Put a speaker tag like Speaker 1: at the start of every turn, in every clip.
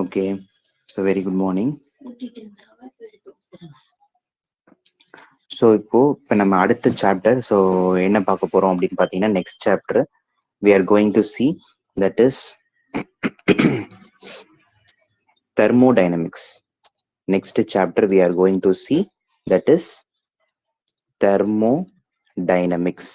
Speaker 1: Okay, so very good morning. So இப்போ நம்ம அடுத்த சாப்டர் ஸோ என்ன பார்க்க போறோம் அப்படின்னு பார்த்தீங்கன்னா, next chapter we are going to see, that is thermodynamics. Next chapter we are going to see, that is thermodynamics.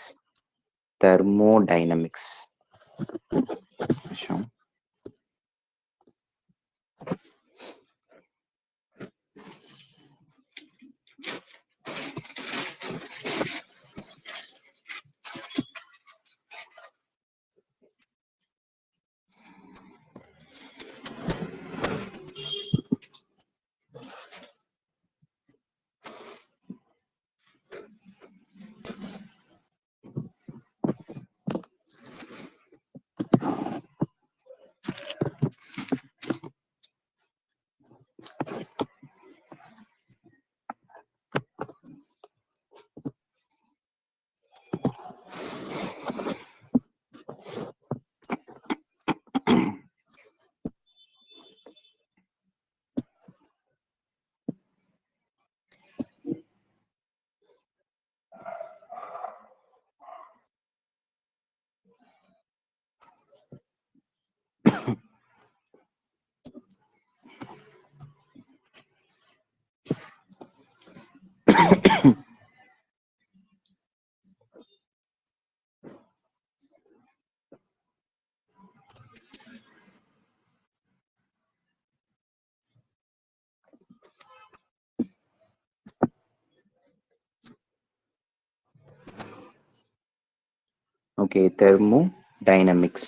Speaker 1: Okay, thermodynamics.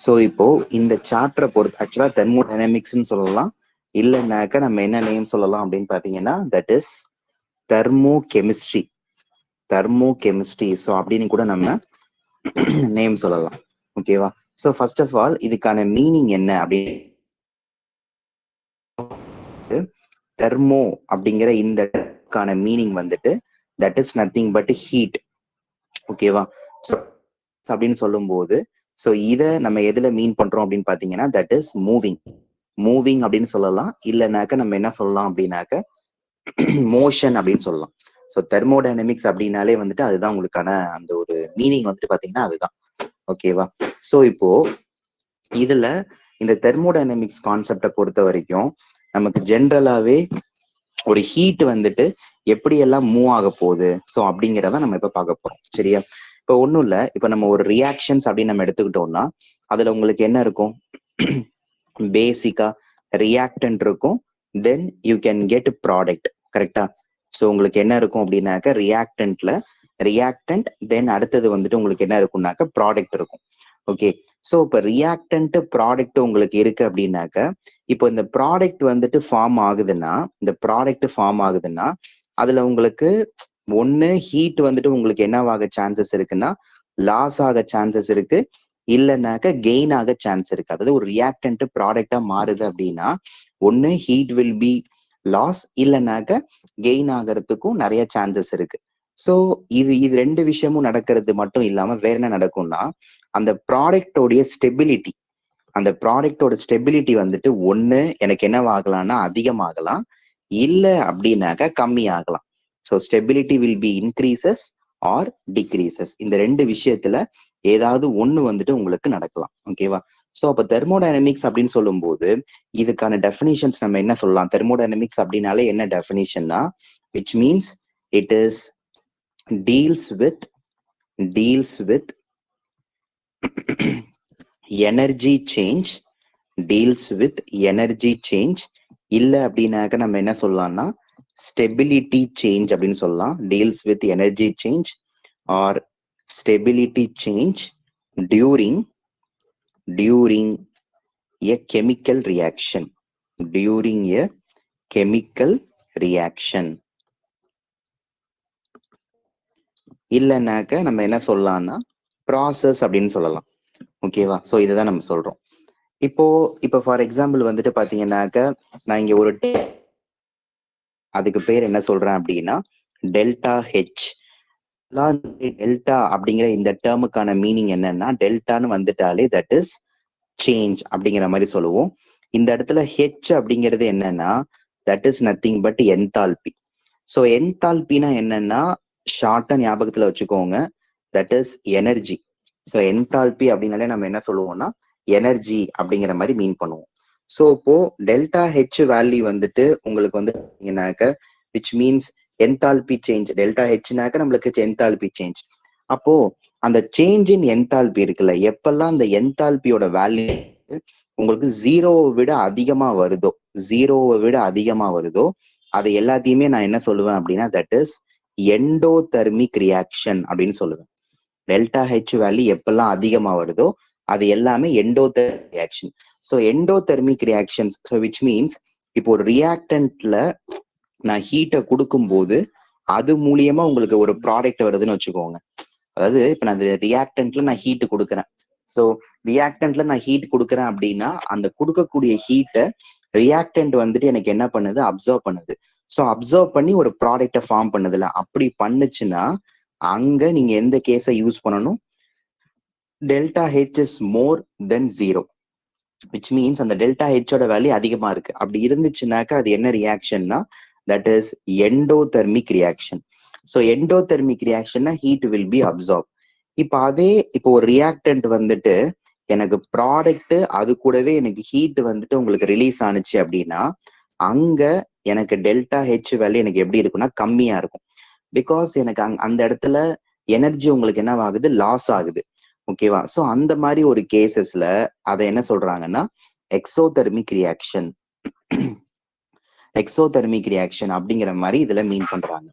Speaker 1: So இப்போ இந்த சாப்டரை பொறுத்து ஆக்சுவலா தெர்மோடைனமிக்ஸ்ன்னு சொல்லலாம், இல்லைன்னாக்க நம்ம என்ன நேம் சொல்லலாம் அப்படின்னு பார்த்தீங்கன்னா, தட் இஸ் தெர்மோகெமிஸ்ட்ரி. ஸோ அப்படின்னு கூட நம்ம நேம் சொல்லலாம். ஓகேவா? ஸோ ஃபர்ஸ்ட் ஆஃப் ஆல் இதுக்கான மீனிங் என்ன அப்படின்னு, தெர்மோ அப்படிங்கிற இந்த மீனிங் வந்துட்டு that is nothing but heat. ஓகேவா? ஸோ அப்படின்னு சொல்லும் போது ஸோ இதை நம்ம எதுல மீன் பண்றோம் அப்படின்னு பாத்தீங்கன்னா, தட் இஸ் மூவிங் அப்படின்னு சொல்லலாம், இல்லைனாக்க நம்ம என்ன சொல்லலாம் அப்படின்னாக்க மோஷன் அப்படின்னு சொல்லலாம். ஸோ தெர்மோடைனமிக்ஸ் அப்படின்னாலே வந்துட்டு அதுதான் உங்களுக்கான அந்த ஒரு மீனிங் வந்துட்டு பாத்தீங்கன்னா அதுதான். ஓகேவா? ஸோ இப்போ இதுல இந்த தெர்மோடைனமிக்ஸ் கான்செப்டை பொறுத்த வரைக்கும் நமக்கு ஜென்ரலாவே ஒரு ஹீட் வந்துட்டு எப்படி எல்லாம் மூவ் ஆக போகுது ஸோ அப்படிங்கிறத நம்ம இப்ப பார்க்க போறோம். சரியா? இப்போ ஒன்றும் இல்லை, இப்போ நம்ம ஒரு ரியாக்ஷன்ஸ் அப்படின்னு நம்ம எடுத்துக்கிட்டோம்னா அதுல உங்களுக்கு என்ன இருக்கும், பேசிக்கா ரியாக்டன்ட் இருக்கும், then you can get product. கரெக்டா? ஸோ உங்களுக்கு என்ன இருக்கும் அப்படின்னாக்க ரியாக்டன்ட், தென் அடுத்தது வந்துட்டு உங்களுக்கு என்ன இருக்கும்னாக்க ப்ராடக்ட் இருக்கும். ஓகே, ஸோ இப்போ ரியாக்டன்ட் ப்ராடக்ட் உங்களுக்கு இருக்கு அப்படின்னாக்க, இப்போ இந்த ப்ராடக்ட் வந்துட்டு ஃபார்ம் ஆகுதுன்னா அதுல உங்களுக்கு ஒன்னு ஹீட் வந்துட்டு உங்களுக்கு என்னவாக சான்சஸ் இருக்குன்னா லாஸ் ஆக சான்சஸ் இருக்கு, இல்லைனாக்க கெயின் ஆக சான்ஸ் இருக்கு. அதாவது ஒரு ரியாக்டன்ட் ப்ராடக்டா மாறுது அப்படின்னா ஒன்னு ஹீட் வில் பி லாஸ், இல்லைனாக்க கெயின் ஆகிறதுக்கும் நிறைய சான்சஸ் இருக்கு. ஸோ இது ரெண்டு விஷயமும் நடக்கிறது மட்டும் இல்லாம வேற என்ன நடக்கும்னா, அந்த ப்ராடக்டோடைய ஸ்டெபிலிட்டி வந்துட்டு ஒண்ணு எனக்கு என்னவாகலாம்னா அதிகமாகலாம், இல்ல அப்படின்னாக்க கம்மி ஆகலாம். So stability will be increases or decreases. இந்த ரெண்டு விஷயத்துல ஏதாவது ஒண்ணு வந்துட்டு உங்களுக்கு நடக்கலாம். ஓகேவா? ஸோ அப்போ தெர்மோடைனமிக்ஸ் அப்படின்னு சொல்லும் போது இதுக்கான டெஃபினிஷன்ஸ் நம்ம என்ன சொல்லலாம்? தெர்மோடைனமிக்ஸ் அப்படின்னாலே என்ன டெஃபினிஷன்னா, which means it is deals with energy change, இல்ல அப்படின்னாக்க நம்ம என்ன சொல்லலாம்னா ஸ்டெபிலிட்டி சேஞ்ச் அப்படின்னு சொல்லலாம். Deals with energy change or stability change during a chemical reaction. இல்லைனாக்க நம்ம என்ன சொல்லலாம்னா ப்ராசஸ் அப்படின்னு சொல்லலாம். ஓகேவா? ஸோ இதுதான் நம்ம சொல்றோம். இப்போ ஃபார் எக்ஸாம்பிள் வந்துட்டு பாத்தீங்கன்னாக்க நான் இங்க ஒரு அதுக்கு பேர் என்ன சொல்றேன் அப்படின்னா டெல்டா ஹெச். டெல்டா அப்படிங்கிற இந்த டேர்முக்கான மீனிங் என்னன்னா, டெல்டான்னு வந்துட்டாலே தட் இஸ் சேஞ்ச் அப்படிங்கிற மாதிரி சொல்லுவோம். இந்த இடத்துல ஹெச் அப்படிங்கிறது என்னன்னா that is nothing but enthalpy. So என்தால்பினா என்னன்னா ஷார்ட்டா ஞாபகத்துல வச்சுக்கோங்க, that is energy. So enthalpy அப்படின்னாலே நம்ம என்ன சொல்லுவோம்னா எனர்ஜி அப்படிங்கிற மாதிரி மீன் பண்ணுவோம். ஸோ இப்போ டெல்டா ஹெச் வேல்யூ வந்துட்டு உங்களுக்கு வந்து which means enthalpy change. Delta ஹெச்னாக்க நம்மளுக்கு என்தால்பி சேஞ்ச். அப்போ அந்த சேஞ்ச் இன் என்தால்பி இருக்குல்ல, எப்பெல்லாம் அந்த என்தால்பியோட வேல்யூ உங்களுக்கு ஜீரோவை விட அதிகமா வருதோ, அது எல்லாத்தையுமே நான் என்ன சொல்லுவேன் அப்படின்னா தட் இஸ் எண்டோதெர்மிக் ரியாக்ஷன் அப்படின்னு சொல்லுவேன். டெல்டா ஹெச் வேல்யூ எப்பெல்லாம் அதிகமா வருதோ அது எல்லாமே endothermic reaction. So endothermic reactions, so which means இப்போ ஒரு ரியாக்டன்ட்ல நான் ஹீட்டை கொடுக்கும் போது அது மூலியமா உங்களுக்கு ஒரு ப்ராடக்ட் வருதுன்னு வச்சுக்கோங்க. அதாவது இப்ப நான் ரியாக்டன்ட்ல நான் ஹீட் கொடுக்குறேன். ஸோ ரியாக்டன்ட்ல நான் ஹீட் கொடுக்குறேன் அப்படின்னா அந்த கொடுக்கக்கூடிய ஹீட்டை ரியாக்டன்ட் வந்துட்டு எனக்கு என்ன பண்ணுது, அப்சர்வ் பண்ணுது. ஸோ அப்சர்வ் பண்ணி ஒரு ப்ராடக்டை ஃபார்ம் பண்ணுதுல, அப்படி பண்ணுச்சுன்னா அங்க நீங்க எந்த கேஸை யூஸ் பண்ணணும், delta H is more than 0, which means அந்த டெல்டா ஹெச்சோட வேல்யூ அதிகமா இருக்கு. அப்படி இருந்துச்சுனாக்கா அது என்ன ரியாக்ஷன்னா that is endothermic reaction. So endothermic ரியாக்ஷன்னா ஹீட் வில் பி அப்சார்ப். இப்போ ஒரு ரியாக்டன்ட் வந்துட்டு எனக்கு ப்ராடக்ட் அது கூடவே எனக்கு ஹீட் வந்துட்டு உங்களுக்கு ரிலீஸ் ஆனிச்சு அப்படின்னா அங்க எனக்கு டெல்டா ஹெச் வேல்யூ எனக்கு எப்படி இருக்குன்னா கம்மியா இருக்கும். பிகாஸ் எனக்கு அந்த இடத்துல எனர்ஜி உங்களுக்கு என்ன ஆகுது, லாஸ் ஆகுது. ஓகேவா? ஸோ அந்த மாதிரி ஒரு கேசஸ்ல அதை என்ன சொல்றாங்கன்னா எக்ஸோதெர்மிக் ரியாக்ஷன் அப்படிங்கிற மாதிரி இதுல மீன் பண்றாங்க.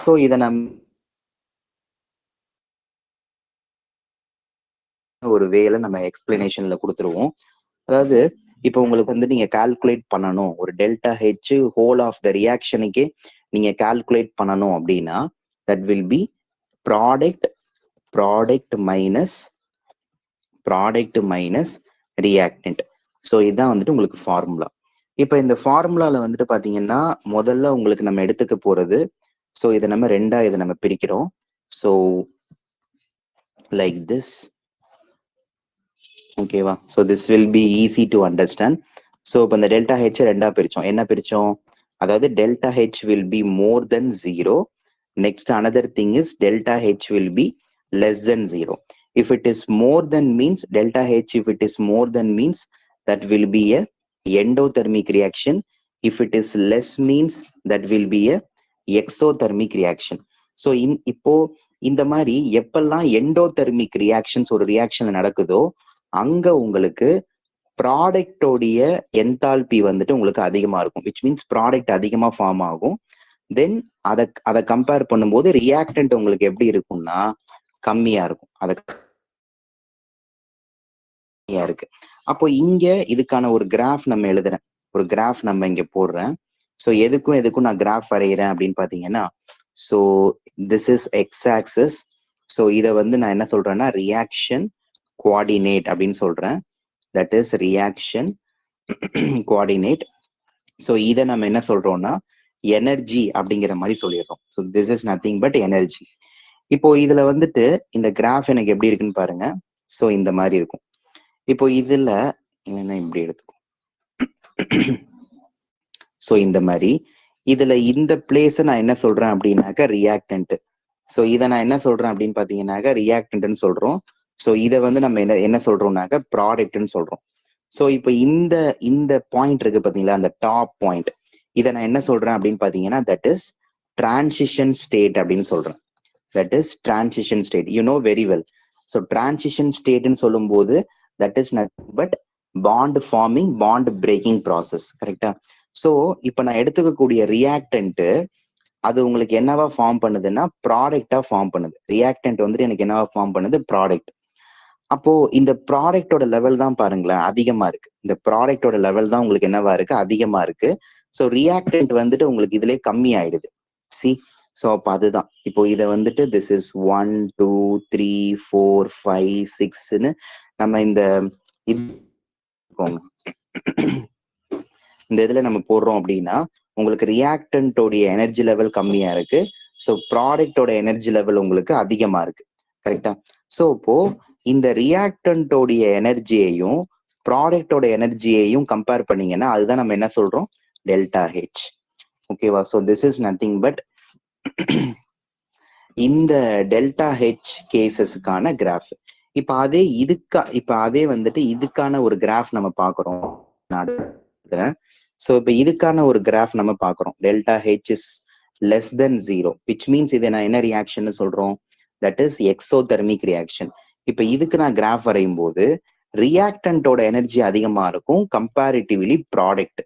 Speaker 1: ஸோ இதை ஒரு வேலை நம்ம எக்ஸ்பிளனேஷன்ல கொடுத்துருவோம். அதாவது இப்போ உங்களுக்கு வந்து நீங்க கால்குலேட் பண்ணணும், ஒரு delta H whole of the ரியாக்ஷனுக்கே நீங்க கால்குலேட் பண்ணணும் அப்படின்னா that will be product minus reactant. So இதுதான் வந்துட்டு உங்களுக்கு ஃபார்முலா. இப்போ இந்த ஃபார்முலால வந்துட்டு பாத்தீங்கன்னா முதல்ல உங்களுக்கு நம்ம எடுத்துக்க போறது, ஸோ இதை நம்ம இதை நம்ம பிரிக்கிறோம். So like this. ஓகேவா? So this will be easy to understand. So இப்போ இந்த டெல்டா ஹெச் ரெண்டா பிரிச்சோம். என்ன பிரிச்சோம்? அதாவது delta H will be more than 0. Next another thing is delta H will be less than 0. If it is more than means delta H, if it is more than means that will be a endothermic reaction. If it is less means that will be a exothermic reaction. So இப்போ இந்த மாதிரி எப்பெல்லாம் endothermic reactions ஒரு ரியாக்ஷன்ல நடக்குதோ அங்க உங்களுக்கு ப்ராடக்டோடைய enthalpy வந்துட்டு உங்களுக்கு அதிகமா இருக்கும், விச் மீன்ஸ் ப்ராடக்ட் அதிகமா ஃபார்ம் ஆகும். தென் அதை கம்பேர் பண்ணும்போது ரியாக்டன்ட் உங்களுக்கு எப்படி இருக்கும்னா கம்மியா இருக்கும். இருக்கு. அப்போ இங்க இதுக்கான ஒரு கிராஃப் நம்ம எழுதுறேன், ஒரு கிராஃப் நம்ம இங்க போடுறேன். ஸோ எதுக்கும் நான் கிராஃப் வரைகிறேன் அப்படின்னு பாத்தீங்கன்னா, so this is X axis. So இதை வந்து நான் என்ன சொல்றேன்னா ரியாக்ஷன் கோஆர்டினேட் அப்படின்னு சொல்றேன். That is reaction coordinate. So இதை நம்ம என்ன சொல்றோம்னா எனர்ஜி அப்படிங்கிற மாதிரி சொல்லிடுறோம். So this is nothing but energy. இப்போ இதுல வந்துட்டு இந்த கிராஃப் எனக்கு எப்படி இருக்குன்னு பாருங்க. ஸோ இந்த மாதிரி இருக்கும். இப்போ இதுல என்னன்னா இப்படி எடுத்துக்கும். ஸோ இந்த மாதிரி இதுல இந்த பிளேஸ் நான் என்ன சொல்றேன் அப்படின்னாக்கா ரியாக்டன்ட். ஸோ இதை நான் என்ன சொல்றேன் அப்படின்னு பாத்தீங்கன்னாக்கா ரியாக்டன்ட்னு சொல்றோம். ஸோ இதை வந்து நம்ம என்ன சொல்றோம்னாக்கா ப்ராடக்ட்னு சொல்றோம். ஸோ இப்போ இந்த பாயிண்ட் இருக்கு பாத்தீங்களா, அந்த டாப் பாயிண்ட், இதை நான் என்ன சொல்றேன் அப்படின்னு பாத்தீங்கன்னா தட் இஸ் டிரான்சிஷன் ஸ்டேட் அப்படின்னு சொல்றேன். That is transition state, you know very well. So transition ஸ்டேட்னு சொல்லும் போது that is nothing but bond forming, bond breaking process. கரெக்டா? ஸோ இப்போ நான் எடுத்துக்கக்கூடிய ரியாக்டன்ட் அது உங்களுக்கு என்னவா ஃபார்ம் பண்ணுதுன்னா ப்ராடக்டா ஃபார்ம் பண்ணுது. ரியாக்டன்ட் வந்துட்டு எனக்கு என்னவா ஃபார்ம் பண்ணுது, ப்ராடக்ட். அப்போ இந்த ப்ராடக்டோட லெவல் தான் பாருங்களேன் அதிகமா இருக்கு. இந்த ப்ராடக்டோட லெவல் தான் உங்களுக்கு என்னவா இருக்கு, அதிகமா இருக்கு. ஸோ ரியாக்டன்ட் வந்துட்டு உங்களுக்கு இதுலயே கம்மி ஆயிடுது. சி, ஸோ அப்போ அதுதான் இப்போ இதை வந்துட்டு திஸ் இஸ் 1 2 3 4 5 6ன்னு நம்ம இந்த இதுல நம்ம போடுறோம் அப்படின்னா உங்களுக்கு ரியாக்டன்டோடைய எனர்ஜி லெவல் கம்மியா இருக்கு. ஸோ ப்ராடக்டோட எனர்ஜி லெவல் உங்களுக்கு அதிகமா இருக்கு. கரெக்டா? ஸோ இப்போ இந்த ரியாக்டன்டோடைய எனர்ஜியையும் ப்ராடக்டோட எனர்ஜியையும் கம்பேர் பண்ணீங்கன்னா அதுதான் நம்ம என்ன சொல்றோம், டெல்டா ஹெச். ஓகேவா? So this is nothing but இந்த டெல்டா ஹெச் கேசஸ்க்கான கிராஃப். இப்ப அதே வந்துட்டு இதுக்கான ஒரு கிராஃப் நம்ம பாக்குறோம். ஸோ இப்ப இதுக்கான ஒரு கிராஃப் நம்ம பாக்குறோம். Delta H is less than 0, which means இதை நான் என்ன ரியாக்ஷன் சொல்றோம், தட் இஸ் எக்ஸோதெர்மிக் ரியாக்ஷன். இப்ப இதுக்கு நான் கிராஃப் வரையும் போது ரியாக்டன்டோட எனர்ஜி அதிகமா இருக்கும் கம்பேரிட்டிவ்லி ப்ராடக்ட்.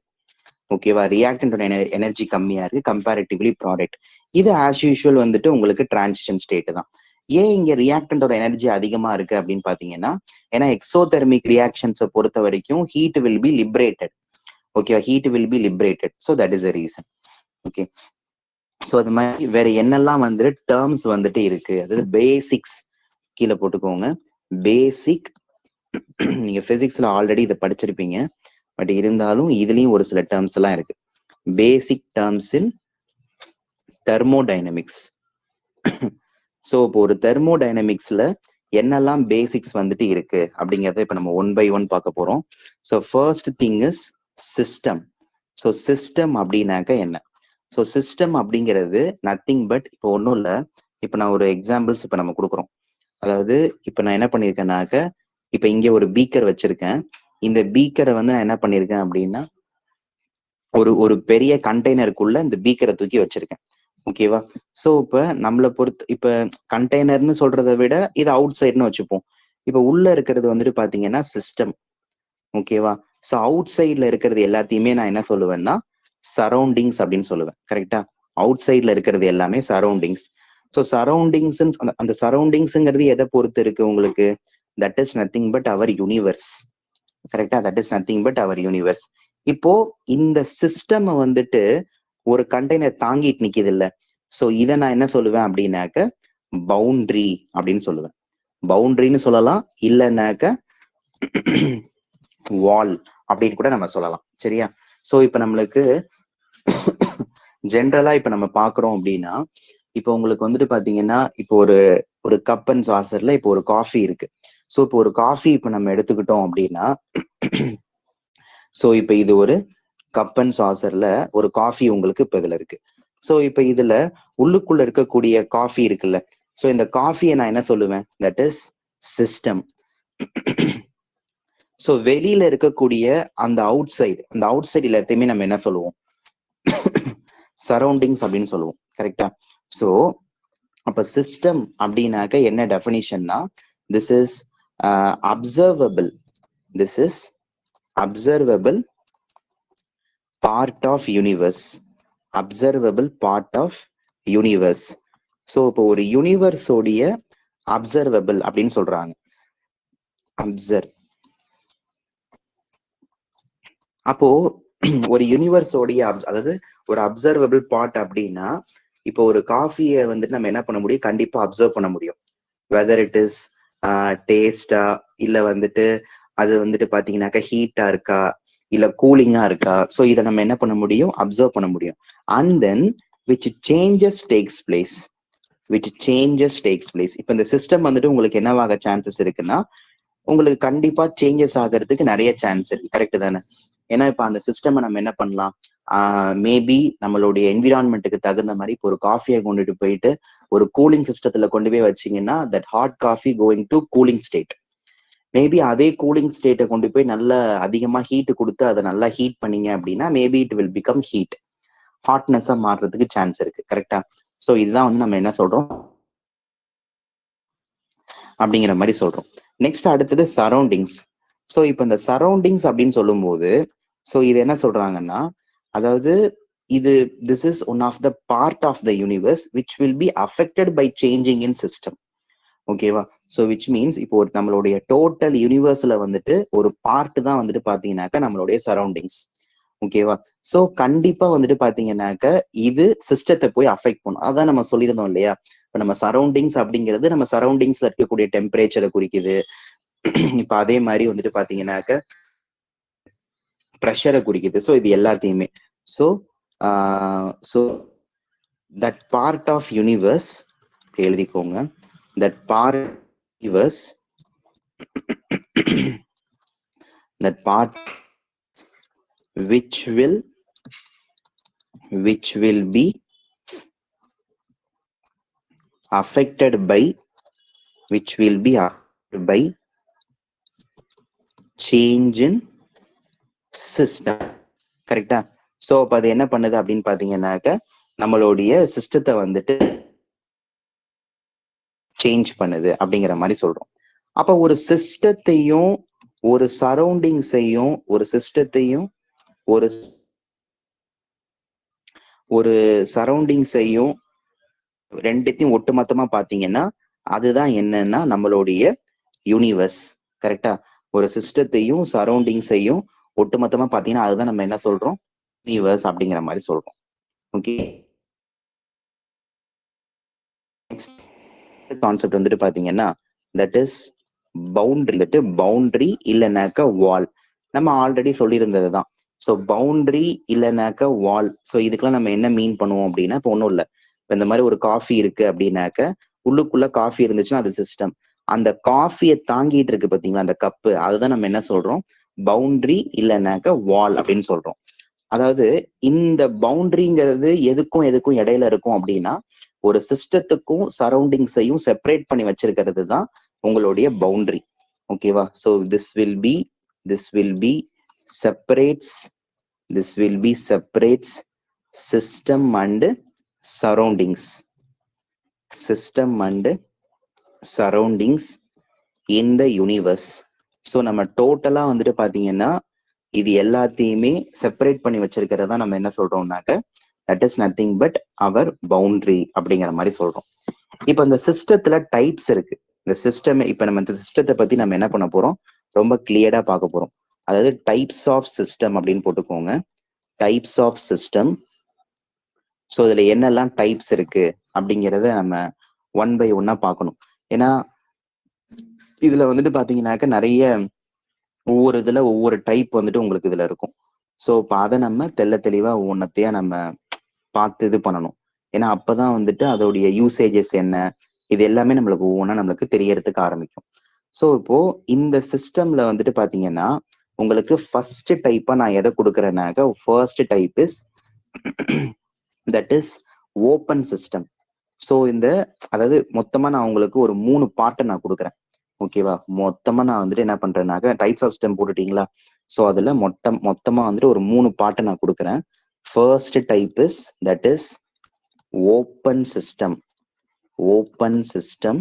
Speaker 1: ஓகேவா? ரியாக்டன்டோட எனர்ஜி கம்மியா இருக்கு கம்பேரிட்டிவ்லி ப்ராடக்ட். இது ஆஸ் யூஷுவல் வந்துட்டு உங்களுக்கு டிரான்சிஷன் ஸ்டேட் தான். ஏன் இங்க ரியாக்டன்டோட எனர்ஜி அதிகமா இருக்கு அப்படின்னு பாத்தீங்கன்னா, ஏன்னா எக்ஸோதெர்மிக் ரியாக்ஷன்ஸை பொறுத்த வரைக்கும் ஹீட் வில் பி லிபரேட்டட். ஓகேவா? Heat will B liberated. So that is a reason. Okay. So அது மாதிரி வேற என்னெல்லாம் வந்துட்டு டேர்ம்ஸ் வந்துட்டு இருக்கு, அதாவது பேசிக்ஸ் கீழே போட்டுக்கோங்க. பேசிக் நீங்க பிசிக்ஸ்ல ஆல்ரெடி இதை படிச்சிருப்பீங்க, பட் இருந்தாலும் இதுலயும் ஒரு சில டேர்ம்ஸ் எல்லாம் இருக்கு. பேசிக் டேர்ம்ஸ் இன் தெர்மோடைனமிக்ஸ். ஸோ இப்போ ஒரு தெர்மோடைனமிக்ஸ்ல என்னெல்லாம் பேசிக்ஸ் வந்துட்டு இருக்கு அப்படிங்கிறத இப்ப நம்ம 1 by 1 பார்க்க போறோம். So first thing is system. So system அப்படின்னாக்க என்ன? ஸோ சிஸ்டம் அப்படிங்கிறது நத்திங் பட் இப்போ ஒன்றும் இல்லை. இப்போ நான் ஒரு எக்ஸாம்பிள்ஸ் இப்போ நம்ம கொடுக்குறோம். அதாவது இப்போ நான் என்ன பண்ணியிருக்கேன்னாக்க, இப்போ இங்கே ஒரு பீக்கர் வச்சிருக்கேன். இந்த பீக்கரை வந்து நான் என்ன பண்ணியிருக்கேன் அப்படின்னா, ஒரு பெரிய கண்டெய்னருக்குள்ள இந்த பீக்கரை தூக்கி வச்சிருக்கேன். ஓகேவா? ஸோ இப்போ நம்மளை பொறுத்து இப்போ கண்டெய்னர்னு சொல்றதை விட இது அவுட் சைடுன்னு வச்சுப்போம். இப்போ உள்ள இருக்கிறது வந்துட்டு பாத்தீங்கன்னா சிஸ்டம். ஓகேவா? ஸோ அவுட் சைட்ல இருக்கிறது எல்லாத்தையுமே நான் என்ன சொல்லுவேன்னா சரௌண்டிங்ஸ் அப்படின்னு சொல்லுவேன். கரெக்டா? அவுட் சைட்ல இருக்கிறது எல்லாமே சரௌண்டிங்ஸ். ஸோ சரௌண்டிங்ஸ், அந்த சரௌண்டிங்ஸ்ங்கிறது எதை பொறுத்து இருக்கு உங்களுக்கு? That is nothing but our universe. கரெக்டா? That is nothing but our universe. இப்போ இந்த சிஸ்டம் வந்துட்டு ஒரு கண்டெய்னர் தாங்கிட்டு நிக்குது இல்ல, ஸோ இதை நான் என்ன சொல்லுவேன் அப்படின்னாக்க பவுண்டரி அப்படின்னு சொல்லுவேன். பவுண்டரின்னு சொல்லலாம், இல்லைன்னாக்க வால் அப்படின்னு கூட நம்ம சொல்லலாம். சரியா? ஸோ இப்போ நம்மளுக்கு ஜென்ரலா இப்ப நம்ம பாக்குறோம் அப்படின்னா, இப்போ உங்களுக்கு வந்துட்டு பாத்தீங்கன்னா, இப்போ ஒரு கப் அண்ட் சாசர்ல இப்போ ஒரு காஃபி இருக்கு. ஸோ இப்போ ஒரு காஃபி இப்போ நம்ம எடுத்துக்கிட்டோம் அப்படின்னா, ஸோ இப்போ இது ஒரு கப் அண்ட் சாசர்ல ஒரு காஃபி உங்களுக்கு இப்போ இதுல இருக்கு. ஸோ இப்போ இதுல உள்ளுக்குள்ள இருக்கக்கூடிய காஃபி இருக்குல்ல, ஸோ இந்த காஃபியை நான் என்ன சொல்லுவேன், தட் இஸ் சிஸ்டம். ஸோ வெளியில இருக்கக்கூடிய அந்த அவுட் சைடு எல்லாத்தையுமே நம்ம என்ன சொல்லுவோம், சரௌண்டிங்ஸ் அப்படின்னு சொல்லுவோம். கரெக்டா? ஸோ அப்ப சிஸ்டம் அப்படின்னாக்க என்ன டெஃபினிஷன்னா, this is observable, this is observable part of universe, observable part of universe. So இப்போ ஒரு யூனிவர்ஸோடைய அப்சர்வபிள் அப்படின்னு சொல்றாங்க. அப்சர்வ். அப்போ ஒரு யூனிவர்ஸோடைய அதாவது ஒரு அப்சர்வபிள் பார்ட் அப்படின்னா, இப்போ ஒரு காஃபியை வந்துட்டு நம்ம என்ன பண்ண முடியும், கண்டிப்பா அப்சர்வ் பண்ண முடியும். வெதர் இட் இஸ் டேஸ்டா, இல்ல வந்துட்டு அது வந்துட்டு பாத்தீங்கன்னாக்கா ஹீட்டா இருக்கா, இல்ல கூலிங்கா இருக்கா. ஸோ இதை நம்ம என்ன பண்ண முடியும், அப்சர்வ் பண்ண முடியும். And then which changes takes place, இப்போ இந்த சிஸ்டம் வந்துட்டு உங்களுக்கு என்னவாக சான்சஸ் இருக்குன்னா, உங்களுக்கு கண்டிப்பா சேஞ்சஸ் ஆகிறதுக்கு நிறைய சான்ஸ் இருக்கு. கரெக்ட் தானே? ஏன்னா இப்ப அந்த சிஸ்டம் நம்ம என்ன பண்ணலாம், மேபி நம்மளுடைய என்விரான்மெண்ட்டுக்கு தகுந்த மாதிரி இப்போ ஒரு காஃபியை கொண்டுட்டு போயிட்டு ஒரு கூலிங் சிஸ்டத்துல கொண்டு போய் வச்சீங்கன்னா, that hot coffee going to cooling state. Maybe அதே கூலிங் ஸ்டேட்டை கொண்டு போய் நல்லா அதிகமா ஹீட் கொடுத்து அதை நல்லா ஹீட் பண்ணீங்க அப்படின்னா, maybe it will become heat, ஹாட்னஸா மாறுறதுக்கு சான்ஸ் இருக்கு. கரெக்டா? ஸோ இதுதான் வந்து நம்ம என்ன சொல்றோம் அப்படிங்கிற மாதிரி சொல்றோம். நெக்ஸ்ட் அடுத்தது சரௌண்டிங்ஸ். ஸோ இப்போ இந்த சரௌண்டிங்ஸ் அப்படின்னு சொல்லும் போது, ஸோ இது என்ன சொல்றாங்கன்னா, அதாவது இது this is one of the part of the universe which will be affected by changing in system. ஓகேவா? ஸோ விச் மீன்ஸ் இப்போ ஒரு நம்மளுடைய டோட்டல் யூனிவர்ஸ்ல வந்துட்டு ஒரு பார்ட் தான் வந்துட்டு பாத்தீங்கன்னாக்கா நம்மளுடைய சரௌண்டிங்ஸ். ஓகேவா? ஸோ கண்டிப்பா வந்துட்டு பாத்தீங்கன்னாக்க இது சிஸ்டத்தை போய் அஃபெக்ட் பண்ணும். அதான் நம்ம சொல்லியிருந்தோம் இல்லையா, இப்போ நம்ம சரௌண்டிங்ஸ் அப்படிங்கிறது நம்ம சரௌண்டிங்ஸ்ல இருக்கக்கூடிய டெம்பரேச்சரை குறிக்குது. இப்ப அதே மாதிரி வந்துட்டு பாத்தீங்கன்னாக்க ப்ரெஷரை குறிக்குது. ஸோ இது எல்லாத்தையுமே so that part of universe எழுதிக்கோங்க, that part universe that part which will be affected by change in system. கரெக்டா? சோ அப்ப அது என்ன பண்ணுது அப்படின்னு பாத்தீங்கன்னாக்க நம்மளுடைய சிஸ்டத்தை வந்துட்டு சேஞ்ச் பண்ணுது அப்படிங்கிற மாதிரி சொல்றோம். அப்ப ஒரு சிஸ்டத்தையும் ஒரு சரௌண்டிங்ஸையும் ஒரு சரௌண்டிங்ஸையும் ரெண்டுத்தையும் ஒட்டுமொத்தமா பாத்தீங்கன்னா அதுதான் என்னன்னா நம்மளுடைய யூனிவர்ஸ். கரெக்டா? ஒரு சிஸ்டத்தையும் சரௌண்டிங்ஸையும் ஒட்டுமொத்தமா பாத்தீங்கன்னா அதுதான் நம்ம என்ன சொல்றோம், யூனிவர்ஸ் அப்படிங்கிற மாதிரி சொல்றோம். ஓகே, நெக்ஸ்ட் கான்செப்ட் வந்துட்டு பாத்தீங்கன்னா தட் இஸ் பவுண்டரி இல்லைனாக்க வால். நம்ம ஆல்ரெடி சொல்லியிருந்தது தான். ஸோ பவுண்டரி இல்லைனாக்க வால். ஸோ இதுக்கெல்லாம் நம்ம என்ன மீன் பண்ணுவோம் அப்படின்னா, இப்போ ஒன்றும் இல்லை, இப்போ இந்த மாதிரி ஒரு காஃபி இருக்கு அப்படின்னாக்க உள்ளுக்குள்ள காஃபி இருந்துச்சுன்னா அது சிஸ்டம். அந்த காஃபியை தாங்கிட்டு இருக்கு பார்த்தீங்களா அந்த கப்பு, அதுதான் நம்ம என்ன சொல்றோம், பவுண்டரி இல்லைனாக்க வால் அப்படின்னு சொல்றோம். அதாவது இந்த பவுண்டரிங்கிறது எதுக்கும் இடையில இருக்கும் அப்படின்னா ஒரு சிஸ்டத்துக்கும் சரௌண்டிங்ஸையும் செப்பரேட் பண்ணி வச்சிருக்கிறது தான் உங்களுடைய பவுண்டரி. ஓகேவா? So this will be separates system and surroundings in the universe. So நம்ம டோட்டலா வந்துட்டு பாத்தீங்கன்னா இது எல்லாத்தையுமே செப்பரேட் பண்ணி வச்சிருக்கிறதா நம்ம என்ன சொல்றோம்னாக்க that is nothing but our boundary அப்படிங்கிற மாதிரி சொல்றோம். இப்ப இந்த சிஸ்டத்துல டைப்ஸ் இருக்கு. இந்த சிஸ்டம், இப்ப நம்ம இந்த சிஸ்டத்தை பத்தி நம்ம என்ன பண்ண போறோம், ரொம்ப கிளியரா பார்க்க போறோம். அதாவது டைப்ஸ் ஆஃப் சிஸ்டம் அப்படின்னு போட்டுக்கோங்க, டைப்ஸ் ஆஃப் சிஸ்டம். ஸோ இதுல என்னெல்லாம் டைப்ஸ் இருக்கு அப்படிங்கிறத நம்ம ஒன் பை ஒன்னா பார்க்கணும். ஏன்னா இதுல வந்துட்டு பாத்தீங்கன்னாக்க நிறைய ஒவ்வொரு இதுல ஒவ்வொரு டைப் வந்துட்டு உங்களுக்கு இதுல இருக்கும். ஸோ இப்போ அதை நம்ம தெளிவா ஒவ்வொன்றத்தையா நம்ம பார்த்து இது பண்ணணும். ஏன்னா அப்பதான் வந்துட்டு அதோடைய யூசேஜஸ் என்ன, இது எல்லாமே நம்மளுக்கு ஒவ்வொன்றா நம்மளுக்கு தெரியறதுக்கு ஆரம்பிக்கும். ஸோ இப்போ இந்த சிஸ்டம்ல வந்துட்டு பாத்தீங்கன்னா உங்களுக்கு ஃபர்ஸ்ட் டைப்பா நான் எதை கொடுக்குறேன்னாக்க, first type is that is open system. So இந்த அதாவது மொத்தமா நான் உங்களுக்கு ஒரு 3 பார்ட்டை நான் கொடுக்குறேன். ஓகேவா? மொத்தமா நான் வந்துட்டு என்ன பண்றேன்னாக்க டைப்ஸ் ஆஃப் சிஸ்டம் போட்டுட்டீங்களா? ஸோ அதுல மொத்தமா வந்துட்டு ஒரு 3 பார்ட்டை நான் கொடுக்குறேன். First type is that is open system.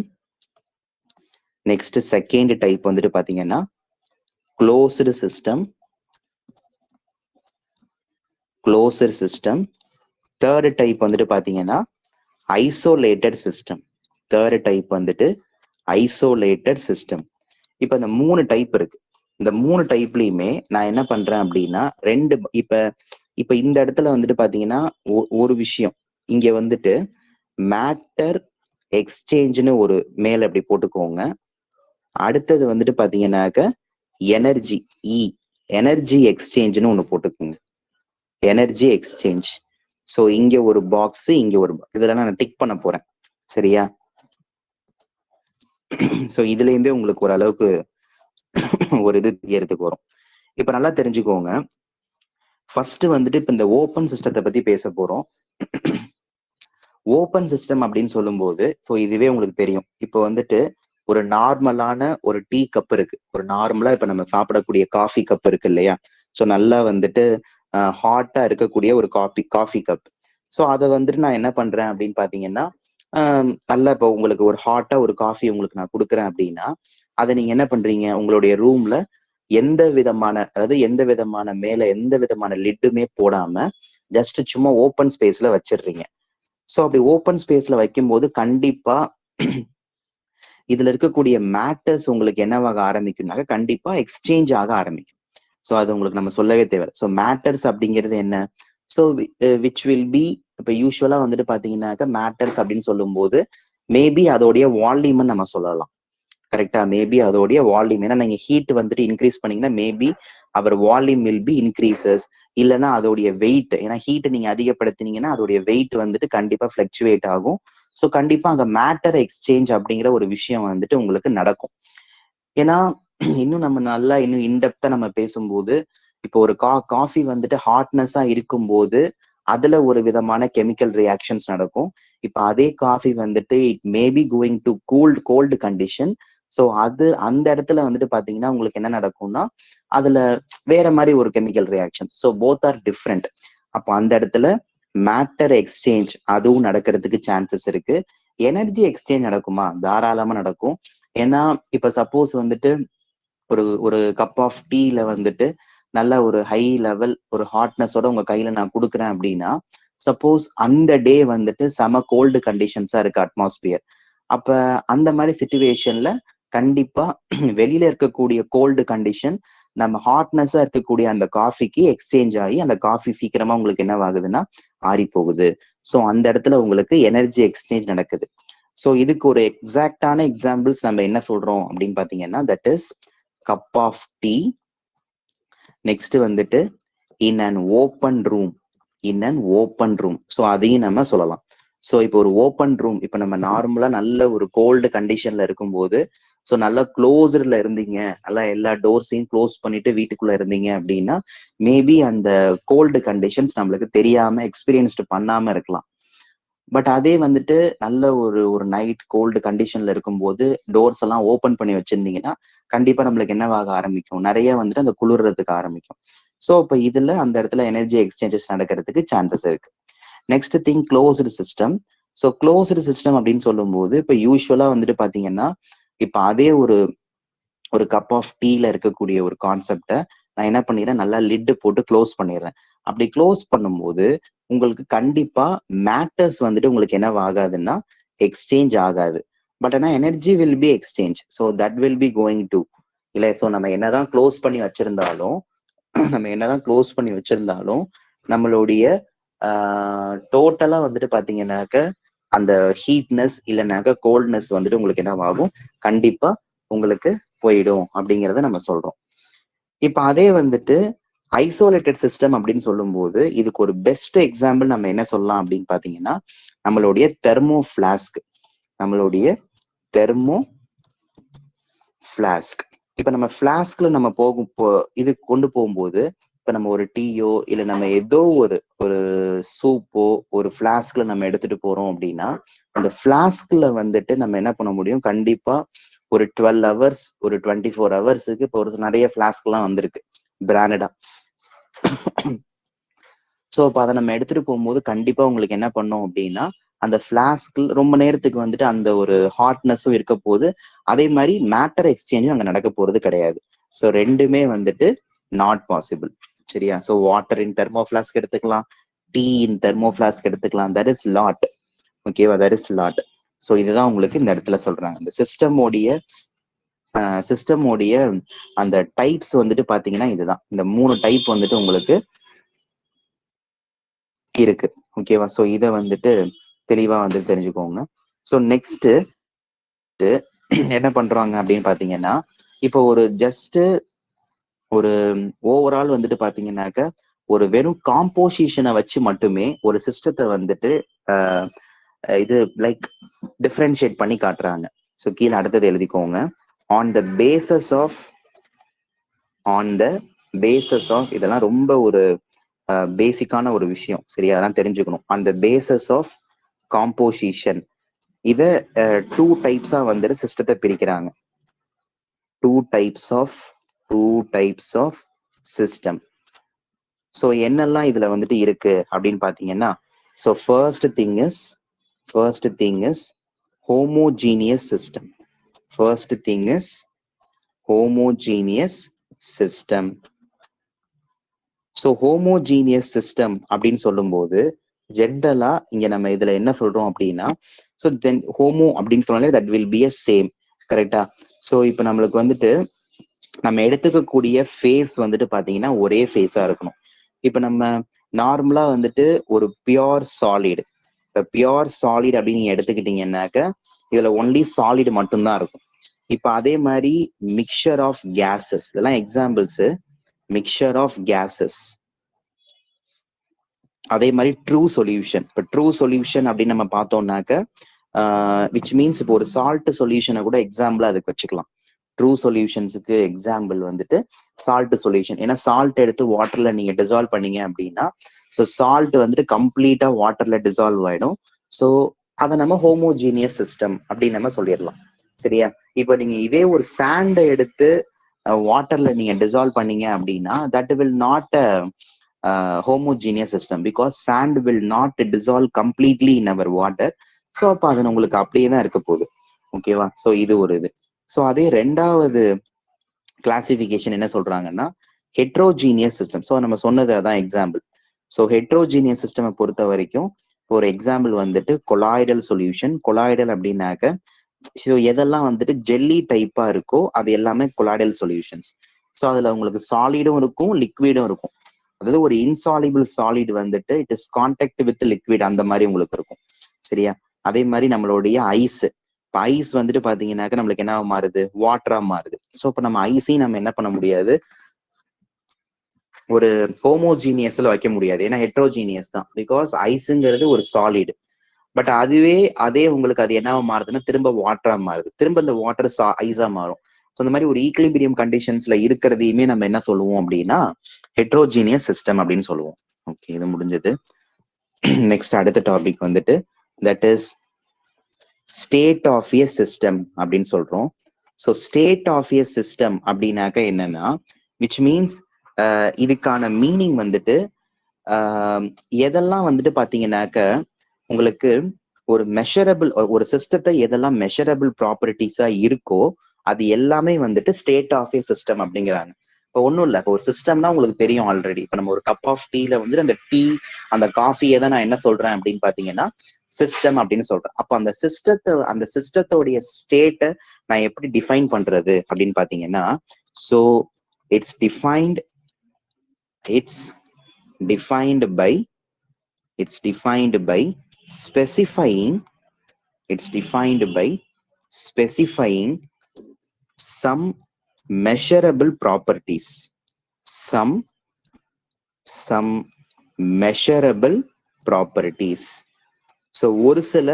Speaker 1: Next second type வந்துட்டு பாத்தீங்கன்னா க்ளோஸ்டு சிஸ்டம். தேர்ட் டைப் வந்துட்டு பாத்தீங்கன்னா ஐசோலேட்டட் சிஸ்டம். இப்ப இந்த 3 டைப் இருக்கு. இந்த 3 டைப்லயுமே நான் என்ன பண்றேன் அப்படின்னா இப்ப இந்த இடத்துல வந்துட்டு பாத்தீங்கன்னா ஒரு விஷயம் இங்க வந்துட்டு மேட்டர் எக்ஸ்சேஞ்சுன்னு ஒரு மேல அப்படி போட்டுக்கோங்க. அடுத்தது வந்துட்டு பாத்தீங்கன்னாக்க எனர்ஜி எக்ஸ்சேஞ்சுன்னு ஒண்ணு போட்டுக்கோங்க, எனர்ஜி எக்ஸ்சேஞ்ச். ஸோ இங்க ஒரு பாக்ஸ், இங்க ஒரு இதெல்லாம் நான் டிக் பண்ண போறேன். சரியா? ஸோ இதுல இருந்தே உங்களுக்கு ஒரு அளவுக்கு ஒரு இது தெரியறதுக்கு வரும். இப்ப நல்லா தெரிஞ்சுக்கோங்க. ஃபர்ஸ்ட் வந்துட்டு இப்ப இந்த ஓப்பன் சிஸ்டத்தை பத்தி பேச போறோம். ஓப்பன் சிஸ்டம் அப்படின்னு சொல்லும்போது ஸோ இதுவே உங்களுக்கு தெரியும். இப்போ வந்துட்டு ஒரு நார்மலான ஒரு டீ கப் இருக்கு, ஒரு நார்மலா இப்ப நம்ம சாப்பிடக்கூடிய காஃபி கப் இருக்கு இல்லையா? ஸோ நல்லா வந்துட்டு ஹாட்டா இருக்கக்கூடிய ஒரு காஃபி கப். ஸோ அதை வந்துட்டு நான் என்ன பண்றேன் அப்படின்னு பாத்தீங்கன்னா நல்லா இப்போ உங்களுக்கு ஒரு ஹாட்டா ஒரு காஃபி உங்களுக்கு நான் கொடுக்குறேன் அப்படின்னா அதை நீங்க என்ன பண்றீங்க, உங்களுடைய ரூம்ல எந்த விதமான மேல எந்த விதமான லிட்டுமே போடாம ஜஸ்ட் சும்மா ஓப்பன் ஸ்பேஸ்ல வச்சிடுறீங்க. ஸோ அப்படி ஓப்பன் ஸ்பேஸ்ல வைக்கும்போது கண்டிப்பா இதுல இருக்கக்கூடிய மேட்டர்ஸ் உங்களுக்கு என்னவாக ஆரம்பிக்கும்னாக்க கண்டிப்பா எக்ஸ்சேஞ்ச் ஆக ஆரம்பிக்கும். ஸோ அது உங்களுக்கு நம்ம சொல்லவே தேவை. ஸோ மேட்டர்ஸ் அப்படிங்கிறது என்ன? ஸோ விச் வில் பி இப்ப யூஸ்வலா வந்துட்டு பாத்தீங்கன்னாக்க மேட்டர்ஸ் அப்படின்னு சொல்லும் போது மேபி அதோடைய வால்யூம் நம்ம சொல்லலாம். கரெக்டா? மேபி அதோடைய வால்யூம், ஏன்னா நீங்க ஹீட் வந்துட்டு இன்க்ரீஸ் பண்ணீங்கன்னா maybe our volume will be increases. இல்லைன்னா அதோடைய வெயிட், ஏன்னா ஹீட் நீங்க அதிகப்படுத்தினீங்கன்னா அதோடைய வெயிட் வந்துட்டு கண்டிப்பா ஃபிளக்சுவேட் ஆகும். ஸோ கண்டிப்பா அங்க மேட்டர் எக்ஸ்சேஞ்ச் அப்படிங்கிற ஒரு விஷயம் வந்துட்டு உங்களுக்கு நடக்கும். ஏன்னா இன்னும் நம்ம நல்லா இன்னும் இன்டெப்தா நம்ம பேசும்போது இப்போ ஒரு காஃபி வந்துட்டு ஹாட்னஸா இருக்கும்போது அதுல ஒரு விதமான கெமிக்கல் ரியாக்ஷன்ஸ் நடக்கும். இப்ப அதே காஃபி வந்துட்டு it maybe going to cold condition. So அந்த இடத்துல வந்துட்டு பாத்தீங்கன்னா உங்களுக்கு என்ன நடக்கும்னா அதுல வேற மாதிரி ஒரு chemical reaction. So both are different. அப்போ அந்த இடத்துல மேட்டர் எக்ஸ்சேஞ்ச் அதுவும் நடக்கிறதுக்கு சான்சஸ் இருக்கு. எனர்ஜி எக்ஸ்சேஞ்ச் நடக்குமா? தாராளமா நடக்கும். ஏன்னா இப்ப சப்போஸ் வந்துட்டு ஒரு ஒரு கப் ஆஃப் டீல வந்துட்டு நல்ல ஒரு ஹை லெவல் ஒரு ஹாட்னஸோட உங்க கையில நான் கொடுக்குறேன் அப்படின்னா, சப்போஸ் அந்த டே வந்துட்டு செம கோல்டு கண்டிஷன்ஸா இருக்கு அட்மாஸ்பியர். அப்ப அந்த மாதிரி சிச்சுவேஷன்ல கண்டிப்பா வெளியில இருக்கக்கூடிய கோல்டு கண்டிஷன் நம்ம ஹாட்னஸா இருக்கக்கூடிய அந்த காஃபிக்கு எக்ஸ்சேஞ்ச் ஆகி அந்த காஃபி சீக்கிரமா உங்களுக்கு என்ன ஆகுதுன்னா ஆறி போகுது. ஸோ அந்த இடத்துல உங்களுக்கு எனர்ஜி எக்ஸ்சேஞ்ச் நடக்குது. ஸோ இதுக்கு ஒரு எக்ஸாக்டான எக்ஸாம்பிள்ஸ் நம்ம என்ன சொல்றோம் அப்படின்னு பாத்தீங்கன்னா, that is cup of tea. Next வந்துட்டு in an open room. So அதையும் நம்ம சொல்லலாம். ஸோ இப்போ ஒரு ஓப்பன் ரூம், இப்போ நம்ம நார்மலா நல்ல ஒரு கோல்டு கண்டிஷன்ல இருக்கும்போது, ஸோ நல்லா க்ளோஸ்ல இருந்தீங்க, நல்லா எல்லா டோர்ஸையும் க்ளோஸ் பண்ணிட்டு வீட்டுக்குள்ள இருந்தீங்க அப்படின்னா மேபி அந்த கோல்டு கண்டிஷன்ஸ் நம்மளுக்கு தெரியாம எக்ஸ்பீரியன்ஸ்டு பண்ணாம இருக்கலாம். பட் அதே வந்துட்டு நல்ல ஒரு நைட் கோல்டு கண்டிஷன்ல இருக்கும்போது டோர்ஸ் எல்லாம் ஓப்பன் பண்ணி வச்சிருந்தீங்கன்னா கண்டிப்பா நம்மளுக்கு என்னவாக ஆரம்பிக்கும், நிறைய வந்துட்டு அந்த குளிர்றதுக்கு ஆரம்பிக்கும். ஸோ இப்போ இதுல அந்த இடத்துல எனர்ஜி எக்ஸ்சேஞ்சஸ் நடக்கிறதுக்கு சான்சஸ் இருக்கு. Next thing closed system. So closed system அப்படின்னு சொல்லும்போது இப்போ யூஸ்வலா வந்துட்டு பாத்தீங்கன்னா இப்போ அதே ஒரு கப் ஆஃப் டீல இருக்கக்கூடிய ஒரு கான்செப்டை நான் என்ன பண்ணிடுறேன், நல்லா லிட்டு போட்டு க்ளோஸ் பண்ணிடுறேன். அப்படி க்ளோஸ் பண்ணும்போது உங்களுக்கு கண்டிப்பா மேட்டர்ஸ் வந்துட்டு உங்களுக்கு என்ன ஆகாதுன்னா எக்ஸ்சேஞ்ச் ஆகாது. பட் ஆனா energy will be exchange. So that will be going to இல்லை. ஸோ நம்ம என்னதான் க்ளோஸ் பண்ணி வச்சிருந்தாலும் நம்மளுடைய டோட்டலா வந்துட்டு பாத்தீங்கன்னாக்க அந்த ஹீட்னஸ் இல்லைனாக்க கோல்ட்னஸ் வந்துட்டு உங்களுக்கு என்ன ஆகும், கண்டிப்பா உங்களுக்கு போயிடும் அப்படிங்கிறத நம்ம சொல்றோம். இப்ப அதே வந்துட்டு ஐசோலேட்டட் சிஸ்டம் அப்படின்னு சொல்லும்போது இதுக்கு ஒரு பெஸ்ட் எக்ஸாம்பிள் நம்ம என்ன சொல்லலாம் அப்படின்னு பாத்தீங்கன்னா நம்மளுடைய தெர்மோ ஃபிளாஸ்க். இப்ப நம்ம ஃபிளாஸ்க்ல நம்ம இது கொண்டு போகும்போது இப்ப நம்ம ஒரு டீயோ இல்ல நம்ம ஏதோ ஒரு சூப்போ ஒரு ஃபிளாஸ்க்ல நம்ம எடுத்துட்டு போறோம் அப்படின்னா அந்த ஃபிளாஸ்க்ல வந்துட்டு நம்ம என்ன பண்ண முடியும், கண்டிப்பா ஒரு 12 ஹவர்ஸ் ஒரு 24 ஹவர்ஸுக்கு இப்போ ஒரு நிறைய ஃபிளாஸ்க் எல்லாம் வந்திருக்கு பிராண்டடா. ஸோ இப்போ அதை நம்ம எடுத்துட்டு போகும்போது கண்டிப்பா உங்களுக்கு என்ன பண்ணோம் அப்படின்னா அந்த ஃபிளாஸ்கில் ரொம்ப நேரத்துக்கு வந்துட்டு அந்த ஒரு ஹாட்னஸும் இருக்க போகுது. அதே மாதிரி மேட்டர் எக்ஸ்சேஞ்சும் அங்க நடக்க போறது கிடையாது. ஸோ ரெண்டுமே வந்துட்டு நாட் பாசிபிள். சரியா? So water in thermo flask எடுத்துக்கலாம், டீ இன் தெர்மோ ஃபிளாஸ்க் எடுத்துக்கலாம். That is lot. ஓகேவா? That is lot. ஸோ இதுதான் உங்களுக்கு இந்த இடத்துல சொல்றாங்க. இந்த சிஸ்டமோடைய அந்த டைப்ஸ் வந்துட்டு பாத்தீங்கன்னா இதுதான். இந்த 3 டைப் வந்துட்டு உங்களுக்கு இருக்கு. ஓகேவா? ஸோ இதை வந்துட்டு தெளிவா வந்து தெரிஞ்சுக்கோங்க. ஸோ நெக்ஸ்ட் என்ன பண்றாங்க அப்படின்னு பாத்தீங்கன்னா இப்போ ஒரு ஜஸ்ட் ஒரு ஓவரால் வந்துட்டு பாத்தீங்கன்னாக்க ஒரு வெறும் காம்போசிஷனை வச்சு மட்டுமே ஒரு சிஸ்டத்தை வந்துட்டு இது லைக் டிஃபரன்ஷியேட் பண்ணி காட்டுறாங்க. ஸோ கீழே அடுத்தது எழுதிக்கோங்க. ஆன் த பேசஸ் ஆஃப் இதெல்லாம் ரொம்ப ஒரு பேசிக்கான ஒரு விஷயம். சரியா? அதெல்லாம் தெரிஞ்சுக்கணும். On the phases of composition இத 2 டைப்ஸா வந்துட்டு சிஸ்டத்தை பிரிக்கிறாங்க. 2 டைப்ஸ் ஆஃப் சிஸ்டம். ஸோ என்னெல்லாம் இதுல வந்துட்டு இருக்கு அப்படின்னு பாத்தீங்கன்னா so first thing is homogeneous system. So homogeneous system அப்படின்னு சொல்லும்போது ஜென்ரலா இங்க நம்ம இதுல என்ன சொல்றோம் அப்படின்னா ஸோ தென் ஹோமோ அப்படின்னு சொன்னாலே that will be a same. கரெக்டா? ஸோ இப்போ நம்மளுக்கு வந்துட்டு நம்ம எடுத்துக்கக்கூடிய ஃபேஸ் வந்துட்டு பாத்தீங்கன்னா ஒரே ஃபேஸா இருக்கணும். இப்ப நம்ம நார்மலா வந்துட்டு ஒரு பியோர் சாலிட், இப்ப பியோர் சாலிட் அப்படின்னு நீங்க எடுத்துக்கிட்டீங்கன்னாக்க இதுல ஒன்லி சாலிட் மட்டும்தான் இருக்கும். இப்ப அதே மாதிரி மிக்சர் ஆஃப் கேசஸ், இதெல்லாம் எக்ஸாம்பிள்ஸ். Mixture of gases. அதே மாதிரி ட்ரூ சொல்யூஷன். இப்போ ட்ரூ சொல்யூஷன் அப்படின்னு நம்ம பார்த்தோம்னாக்க விச் மீன்ஸ் இப்போ ஒரு சால்ட் சொல்யூஷனை கூட எக்ஸாம்பிளா அதுக்கு வச்சுக்கலாம். ட்ரூ சொல்யூஷன்ஸுக்கு எக்ஸாம்பிள் வந்துட்டு சால்ட் சொல்யூஷன். ஏன்னா சால்ட் எடுத்து வாட்டர்ல நீங்க டிசால்வ் பண்ணீங்க அப்படின்னா, ஸோ சால்ட் வந்துட்டு கம்ப்ளீட்டா வாட்டர்ல டிசால்வ் ஆயிடும். ஸோ அதை நம்ம ஹோமோஜீனியஸ் சிஸ்டம் அப்படின்னு நம்ம சொல்லிடலாம். சரியா? இப்போ நீங்க இதே ஒரு சாண்டை எடுத்து வாட்டர்ல நீங்க டிசால்வ் பண்ணீங்க அப்படின்னா, that will not homogeneous system, because sand will not dissolve completely in our water. So அப்போ அது உங்களுக்கு அப்படியே தான் இருக்க போகுது. ஓகேவா? ஸோ இது ஒரு இது. ஸோ அதே ரெண்டாவது கிளாசிபிகேஷன் என்ன சொல்றாங்கன்னா ஹெட்ரோஜீனியஸ் சிஸ்டம். ஸோ நம்ம சொன்னது அதான் எக்ஸாம்பிள். ஸோ ஹெட்ரோஜீனியஸ் சிஸ்டம் பொறுத்த வரைக்கும் ஒரு எக்ஸாம்பிள் வந்துட்டு கொலாய்டல் சொல்யூஷன். கொலாய்டல் அப்படின்னாக்க ஸோ எதெல்லாம் வந்துட்டு ஜெல்லி டைப்பா இருக்கோ அது எல்லாமே கொலாய்டல் சொல்யூஷன்ஸ். ஸோ அதுல உங்களுக்கு சாலிடும் இருக்கும், லிக்விடும் இருக்கும். அதாவது ஒரு இன்சாலிபிள் சாலிட் வந்துட்டு it is contact with liquid அந்த மாதிரி உங்களுக்கு இருக்கும். சரியா? அதே மாதிரி நம்மளுடைய ஐஸ், ஐஸ் வந்துட்டு பாத்தீங்கன்னாக்க நம்மளுக்கு என்ன மாறுது, வாட்டரா மாறுது. ஸோ இப்போ நம்ம ஐஸையும் நம்ம என்ன பண்ண முடியாது, ஒரு ஹோமோஜீனியஸ்ல வைக்க முடியாது, ஏன்னா ஹெட்ரோஜீனியஸ் தான். பிகாஸ் ஐஸுங்கிறது ஒரு சாலிடு, பட் அதுவே அதே உங்களுக்கு அது என்னவா மாறுதுன்னா திரும்ப வாட்டரா மாறுது, திரும்ப இந்த வாட்டர் ஐஸா மாறும். ஸோ இந்த மாதிரி ஒரு ஈக்லிபிரியம் கண்டிஷன்ஸ்ல இருக்கிறதையுமே நம்ம என்ன சொல்லுவோம் அப்படின்னா ஹெட்ரோஜீனியஸ் சிஸ்டம் அப்படின்னு சொல்லுவோம். ஓகே, இது முடிஞ்சது. நெக்ஸ்ட் அடுத்த டாபிக் வந்துட்டு that is state of a system அப்படின்னு சொல்றோம். So state of a system அப்படின்னாக்க என்னன்னா, விச் மீன்ஸ் இதுக்கான மீனிங் வந்துட்டு எதெல்லாம் வந்துட்டு பாத்தீங்கன்னாக்க உங்களுக்கு ஒரு மெஷரபிள், ஒரு சிஸ்டத்தை எதெல்லாம் மெஷரபிள் ப்ராப்பர்ட்டிஸா இருக்கோ அது எல்லாமே வந்துட்டு ஸ்டேட் ஆஃப் எ சிஸ்டம் அப்படிங்கிறாங்க. இப்போ ஒன்றும் இல்லை, இப்போ ஒரு சிஸ்டம்னா உங்களுக்கு தெரியும் ஆல்ரெடி. இப்போ நம்ம ஒரு கப் ஆஃப் டீல வந்துட்டு அந்த டீ அந்த காஃபியை தான் நான் என்ன சொல்றேன் அப்படின்னு பாத்தீங்கன்னா சிஸ்டம் அப்படின்னு சொல்றேன். அப்போ அந்த சிஸ்டத்தோடைய ஸ்டேட்டை நான் எப்படி டிஃபைன் பண்றது அப்படின்னு பாத்தீங்கன்னா, so it's defined by specifying some measurable properties, some measurable properties. So ஒரு சில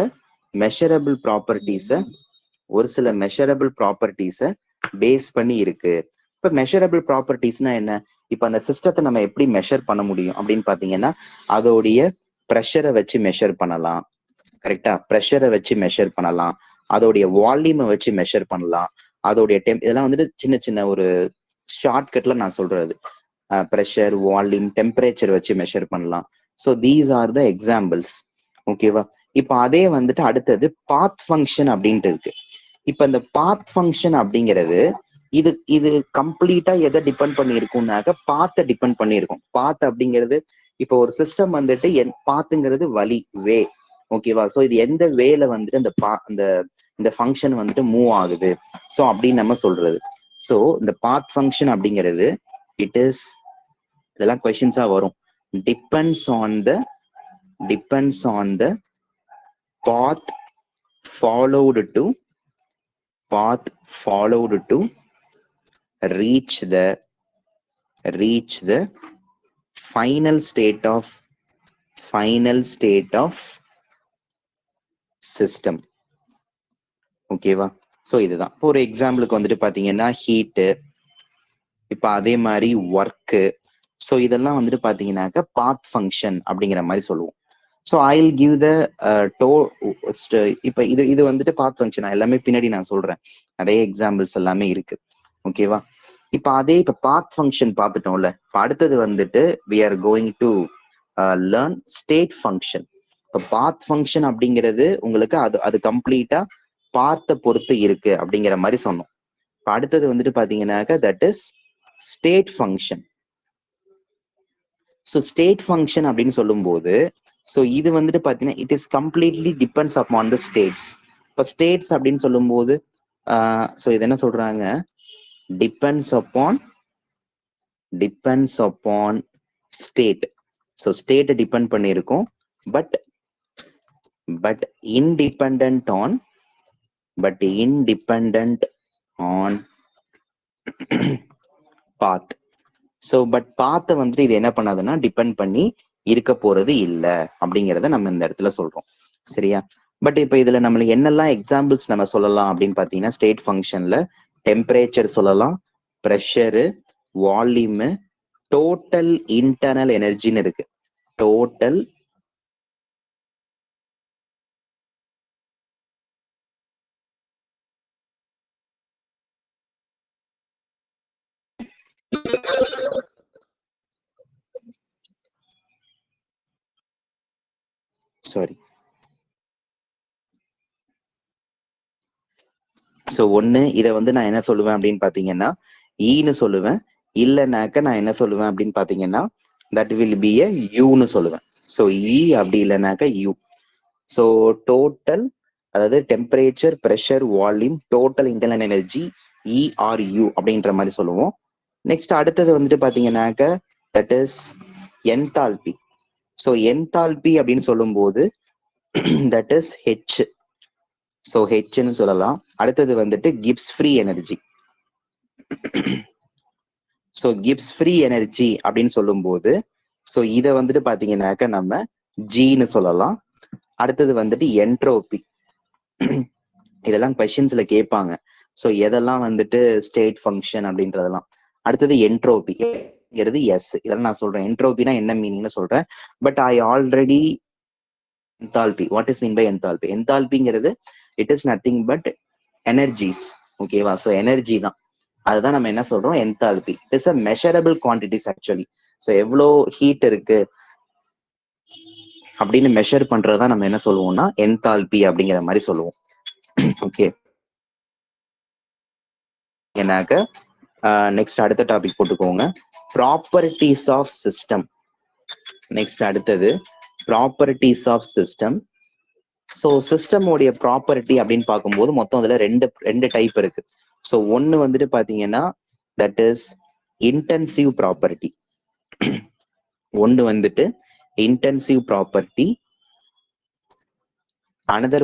Speaker 1: measurable properties பேஸ் பண்ணி இருக்கு. இப்ப மெஷரபிள் ப்ராப்பர்ட்டிஸ்னா என்ன? இப்ப அந்த சிஸ்டத்தை நம்ம எப்படி மெஷர் பண்ண முடியும் அப்படின்னு பாத்தீங்கன்னா, அதோடைய ப்ரெஷரை வச்சு மெஷர் பண்ணலாம். கரெக்டா? ப்ரெஷரை வச்சு மெஷர் பண்ணலாம், அதோடைய வால்யூமை வச்சு மெஷர் பண்ணலாம், அதோடைய இதெல்லாம் வந்துட்டு சின்ன சின்ன ஒரு ஷார்ட்கட்ல நான் சொல்றது. ப்ரெஷர், வால்யூம், டெம்பரேச்சர் வச்சு மெஷர் பண்ணலாம். So these are the examples. ஓகேவா? இப்ப அதே வந்துட்டு அடுத்தது பாத் ஃபங்க்ஷன் அப்படின்ட்டு இருக்கு. இப்ப இந்த பாத் ஃபங்க்ஷன் அப்படிங்கிறது இது கம்ப்ளீட்டா எதை டிபெண்ட் பண்ணி இருக்கும்னாக்க பாத்தை டிபெண்ட் பண்ணி இருக்கும். பாத் அப்படிங்கிறது இப்போ ஒரு சிஸ்டம் வந்துட்டு பாத்துங்கிறது வழி, வே. ஓகேவா? ஸோ இது எந்த வேல வந்துட்டு இந்த ஃபங்க்ஷன் வந்துட்டு மூவ் ஆகுது, ஸோ அப்படின்னு நம்ம சொல்றது. ஸோ இந்த பாத் ஃபங்க்ஷன் அப்படிங்கிறது இட் இஸ், இதெல்லாம் கொஸ்டின்ஸா வரும், depends on the path followed to reach the final state of system. ஓகேவா? ஸோ இதுதான். இப்போ ஒரு எக்ஸாம்பிளுக்கு வந்துட்டு பாத்தீங்கன்னா ஹீட்டு, இப்ப அதே மாதிரி ஒர்க்கு. ஸோ இதெல்லாம் வந்துட்டு பாத்தீங்கன்னாக்க பாத் ஃபங்க்ஷன் அப்படிங்கிற மாதிரி சொல்லுவோம். So I will give the இப்ப இது வந்துட்டு பாத் ஃபங்க்ஷன் எல்லாமே பின்னாடி நான் சொல்றேன், நிறைய எக்ஸாம்பிள்ஸ் எல்லாமே இருக்கு. ஓகேவா? இப்ப பாத் ஃபங்க்ஷன் பார்த்துட்டோம்ல. இப்ப அடுத்தது வந்துட்டு we are going to learn state function. இப்ப பாத் ஃபங்க்ஷன் அப்படிங்கிறது உங்களுக்கு அது கம்ப்ளீட்டா பார்த்த பொறுத்து இருக்கு அப்படிங்கிற மாதிரி சொன்னோம். இப்ப அடுத்தது வந்துட்டு பாத்தீங்கன்னாக்க that is state function. So state function அப்படின்னு சொல்லும் போது, ஸோ இது வந்துட்டு பாத்தீங்கன்னா it is completely depends upon the states. இப்போ ஸ்டேட்ஸ் அப்படின்னு சொல்லும் போது ஸோ இது என்ன சொல்றாங்க, டிபெண்ட்ஸ் அப்பான் ஸ்டேட். ஸோ ஸ்டேட்டை டிபெண்ட் பண்ணியிருக்கோம், but independent on path. So but பாத்தை வந்துட்டு இது என்ன பண்ணாதுன்னா டிபெண்ட் பண்ணி இருக்க போறது இல்லை அப்படிங்கிறத நம்ம இந்த இடத்துல சொல்றோம். சரியா? பட் இப்ப இதுல நம்மளுக்கு என்னெல்லாம் எக்ஸாம்பிள்ஸ் நம்ம சொல்லலாம் அப்படின்னு பாத்தீங்கன்னா, ஸ்டேட் ஃபங்க்ஷன்ல டெம்பரேச்சர் சொல்லலாம், ப்ரெஷரு, வால்யூம், டோட்டல் இன்டர்னல் எனர்ஜின்னு இருக்கு. டோட்டல் சாரி ஸோ ஒன்று இதை வந்து நான் என்ன சொல்லுவேன் அப்படின்னு பார்த்தீங்கன்னா ஈன்னு சொல்லுவேன். இல்லைனாக்க நான் என்ன சொல்லுவேன் அப்படின்னு பார்த்தீங்கன்னா தட் வில் பி எ யூன்னு சொல்லுவேன். ஸோ இ அப்படி இல்லைனாக்க யூ. ஸோ டோட்டல் அதாவது temperature, pressure, volume, total internal energy E or U அப்படின்ற மாதிரி சொல்லுவோம். நெக்ஸ்ட் அடுத்தது வந்துட்டு பார்த்தீங்கன்னாக்க that is enthalpy. So enthalpy அப்படின்னு சொல்லும்போது தட் இஸ் ஹெச். ஸோ ஹெச்ன்னு சொல்லலாம். அடுத்தது வந்துட்டு Gibbs free energy. So Gibbs free energy அப்படின்னு சொல்லும்போது ஸோ இதை வந்துட்டு பார்த்தீங்கன்னாக்க நம்ம ஜின்னு சொல்லலாம். அடுத்தது வந்துட்டு என்ட்ரோபி. இதெல்லாம் கொஸ்டின்ஸ்ல கேட்பாங்க. ஸோ எதெல்லாம் வந்துட்டு ஸ்டேட் ஃபங்க்ஷன் அப்படின்றதெல்லாம். அடுத்தது என்ட்ரோபி எஸ். இதெல்லாம் நான் சொல்றேன். என்ட்ரோபினா என்ன மீனிங்னு சொல்றேன். But I already enthalpy. What is mean by enthalpy? Enthalpyங்கிறது it is nothing but energies. ஓகேவா? ஸோ எனர்ஜி தான். அதுதான் நம்ம என்ன சொல்றோம், enthalpy. It is a measurable quantities actually. So எவ்வளோ ஹீட் இருக்கு அப்படின்னு மெஷர் பண்றதுதான் நம்ம என்ன சொல்லுவோம்னா enthalpy அப்படிங்கிற மாதிரி சொல்லுவோம். ஓகே, என்னாக்க நெக்ஸ்ட் அடுத்த டாபிக் போட்டுக்கோங்க, ப்ராப்பர்ட்டிஸ் ஆஃப் சிஸ்டம். நெக்ஸ்ட் அடுத்தது ப்ராப்பர்ட்டிஸ் ஆஃப் சிஸ்டம். ஸோ சிஸ்டமோடைய ப்ராப்பர்ட்டி அப்படின்னு பார்க்கும்போது மொத்தம் அதுல ரெண்டு டைப் இருக்கு. ஸோ ஒன்னு வந்துட்டு பாத்தீங்கன்னா தட் இஸ் இன்டென்சிவ் ப்ராப்பர்ட்டி. ஒன்னு வந்துட்டு intensive property. another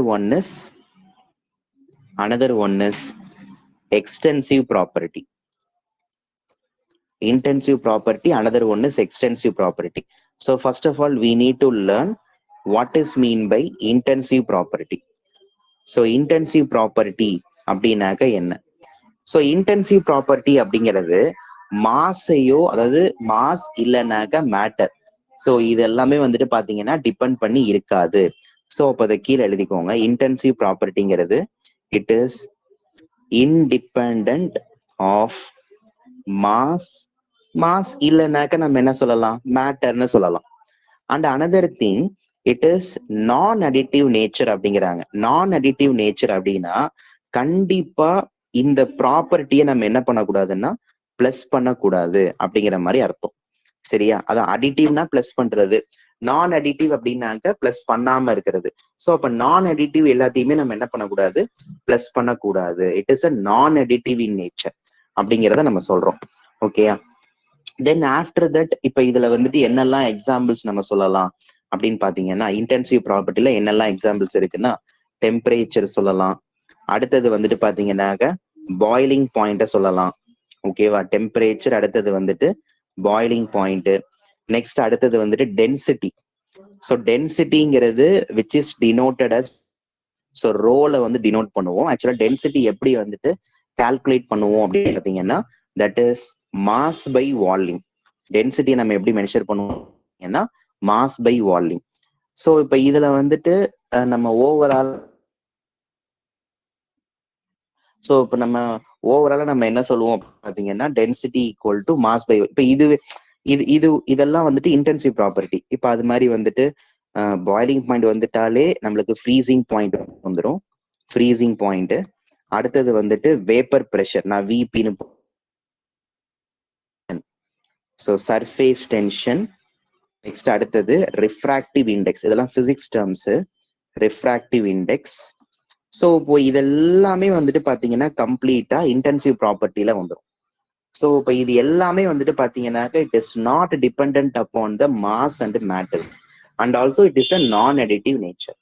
Speaker 1: one is extensive property. Intensive property, another one is extensive property. So first of all we need to learn what is mean by intensive property. So intensive property அப்படின்னாக்க என்ன? So intensive property அப்படிங்கிறது மாஸையோ, அதாவது mass இல்லைனாக்க matter, so இது எல்லாமே வந்துட்டு பாத்தீங்கன்னா depend பண்ணி இருக்காது. ஸோ அப்போ அதை கீழே எழுதிக்கோங்க. இன்டென்சிவ் ப்ராப்பர்ட்டிங்கிறது it is independent of mass. Mass இல்லைனாக்க நம்ம என்ன சொல்லலாம், மேட்டர்னு சொல்லலாம். And another thing it is non additive nature அப்படிங்கிறாங்க. நான் அடிட்டிவ் நேச்சர் அப்படின்னா கண்டிப்பா இந்த ப்ராப்பர்ட்டியை நம்ம என்ன பண்ணக்கூடாதுன்னா பிளஸ் பண்ணக்கூடாது அப்படிங்கிற மாதிரி அர்த்தம். சரியா? அதான் அடிட்டிவ்னா பிளஸ் பண்றது, நான் அடிட்டிவ் அப்படின்னாக்க பிளஸ் பண்ணாம இருக்கிறது. ஸோ அப்ப நான் அடிட்டிவ் எல்லாத்தையுமே நம்ம என்ன பண்ணக்கூடாது, பிளஸ் பண்ணக்கூடாது. இட் இஸ் அ நான் அடிட்டிவ் இன் நேச்சர் அப்படிங்கிறத நம்ம சொல்றோம். ஓகேயா? தென் ஆஃப்டர் தட் இப்ப இதுல வந்துட்டு என்னெல்லாம் எக்ஸாம்பிள்ஸ் நம்ம சொல்லலாம் அப்படின்னு பாத்தீங்கன்னா இன்டென்சிவ் ப்ராப்பர்ட்டில என்னெல்லாம் எக்ஸாம்பிள்ஸ் இருக்குன்னா டெம்பரேச்சர் சொல்லலாம். அடுத்தது வந்துட்டு பாத்தீங்கன்னாக்க பாய்லிங் பாயிண்ட சொல்லலாம். ஓகேவா? டெம்பரேச்சர், அடுத்தது வந்துட்டு பாய்லிங் பாயிண்ட். நெக்ஸ்ட் அடுத்தது வந்துட்டு டென்சிட்டி. ஸோ டென்சிட்டிங்கிறது which is denoted as, so ரோல வந்து டினோட் பண்ணுவோம். ஆக்சுவலா டென்சிட்டி எப்படி வந்துட்டு கால்குலேட் பண்ணுவோம் அப்படின்னு பார்த்தீங்கன்னா that is mass by volume. டென்சிட்டியை நம்ம எப்படி மெஷர் பண்ணுவோம்னா மாஸ் பை வால்யூம். ஸோ இப்போ இதுல வந்துட்டு நம்ம ஓவராலா நம்ம என்ன சொல்லுவோம் பாத்தீங்கன்னா density equal to mass by. இப்போ இதெல்லாம் வந்துட்டு இன்டென்சிவ் ப்ராப்பர்ட்டி. இப்போ அது மாதிரி வந்துட்டு பாய்லிங் பாயிண்ட் வந்துட்டாலே நம்மளுக்கு ஃப்ரீசிங் பாயிண்ட் வந்துடும். Freezing point. அடுத்தது வந்துட்டு வேப்பர் ப்ரெஷர், நான் விபின்னு. So surface tension. நெக்ஸ்ட் அடுத்தது ரிஃப்ராக்டிவ் இண்டெக்ஸ். இதெல்லாம் physics terms. Refractive index. So இப்போ இதெல்லாமே வந்துட்டு பாத்தீங்கன்னா கம்ப்ளீட்டா இன்டென்சிவ் ப்ராப்பர்ட்டில வந்துடும். ஸோ இப்போ இது எல்லாமே வந்துட்டு பாத்தீங்கன்னாக்க it is not depend upon the mass and matters and also it is அ நான் அடிட்டிவ் நேச்சர்.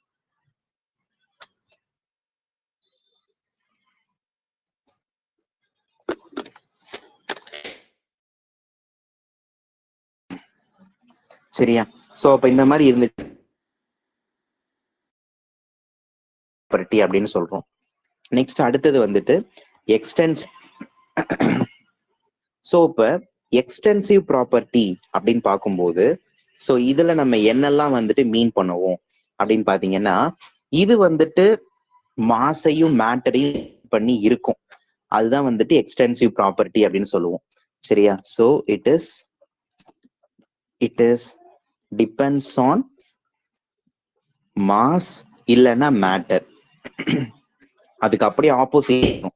Speaker 1: சரியா? ஸோ அப்ப இந்த மாதிரி இருந்துச்சு அப்படின்னு சொல்றோம். நெக்ஸ்ட் அடுத்தது வந்துட்டு எக்ஸ்டென்ஸ் ஸோ இப்போ எக்ஸ்டென்சிவ் ப்ராப்பர்ட்டி அப்படின்னு பார்க்கும்போது ஸோ இதுல நம்ம என்னெல்லாம் வந்துட்டு மீன் பண்ணுவோம் அப்படின்னு பாத்தீங்கன்னா, இது வந்துட்டு மாசையும் மேட்டரையும் பண்ணி இருக்கும். அதுதான் வந்துட்டு எக்ஸ்டென்சிவ் ப்ராப்பர்ட்டி அப்படின்னு சொல்லுவோம். சரியா? So it is depends on mass இல்லைன்னா மேட்டர். அதுக்கு அப்படியே ஆப்போசிட்.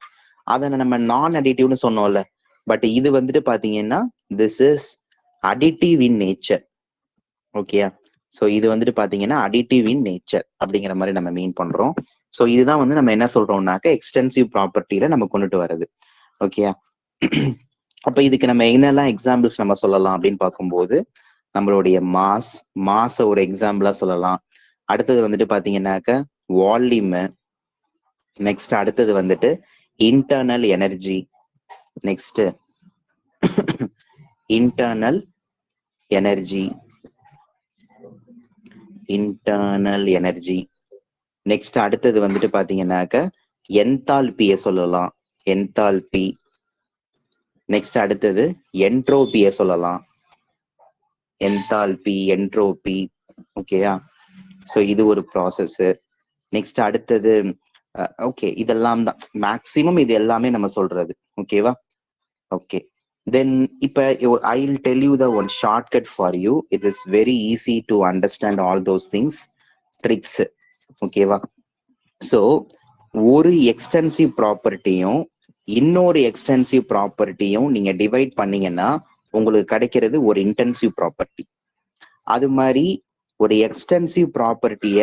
Speaker 1: அதை நம்ம நான் அடிட்டிவ்னு சொன்னோம்ல, பட் இது வந்துட்டு பாத்தீங்கன்னா this is additive in nature. ஓகேயா? ஸோ இது வந்துட்டு பாத்தீங்கன்னா அடிட்டிவ் இன் நேச்சர் அப்படிங்கிற மாதிரி நம்ம மீன் பண்றோம். ஸோ இதுதான் வந்து நம்ம என்ன சொல்றோம்னாக்க எக்ஸ்டென்சிவ் ப்ராப்பர்ட்டியில நம்ம கொண்டுட்டு வர்றது. ஓகேயா? அப்ப இதுக்கு நம்ம என்னெல்லாம் எக்ஸாம்பிள்ஸ் நம்ம சொல்லலாம் அப்படின்னு பார்க்கும்போது, நம்மளுடைய மாஸ ஒரு எக்ஸாம்பிளா சொல்லலாம். அடுத்தது வந்துட்டு பாத்தீங்கன்னாக்க வால்யூம். நெக்ஸ்ட் அடுத்தது வந்துட்டு internal energy. Next internal energy. Next அடுத்தது வந்துட்டு பாத்தீங்கன்னாக்க என்தால்பிய சொல்லலாம், என்தால்பி. நெக்ஸ்ட் அடுத்தது என்ட்ரோபிய சொல்லலாம், என்தால்பி, என்ட்ரோபி. ஓகேயா? ஸோ இது ஒரு ப்ராசஸ். நெக்ஸ்ட் அடுத்தது ஓகே, இதெல்லாம் தான் மேக்சிமம், இது எல்லாமே நம்ம சொல்றது. ஓகேவா? ஓகே, then இப்ப I'll tell you the one shortcut for you. It is very easy to understand all those things, tricks. ஓகேவா? ஸோ ஒரு எக்ஸ்டென்சிவ் ப்ராப்பர்ட்டியும் இன்னொரு எக்ஸ்டென்சிவ் ப்ராப்பர்ட்டியும் நீங்க டிவைட் பண்ணீங்கன்னா உங்களுக்கு கிடைக்கிறது ஒரு இன்டென்சிவ் ப்ராப்பர்ட்டி. அது மாதிரி ஒரு எக்ஸ்டென்சிவ் ப்ராப்பர்ட்டிய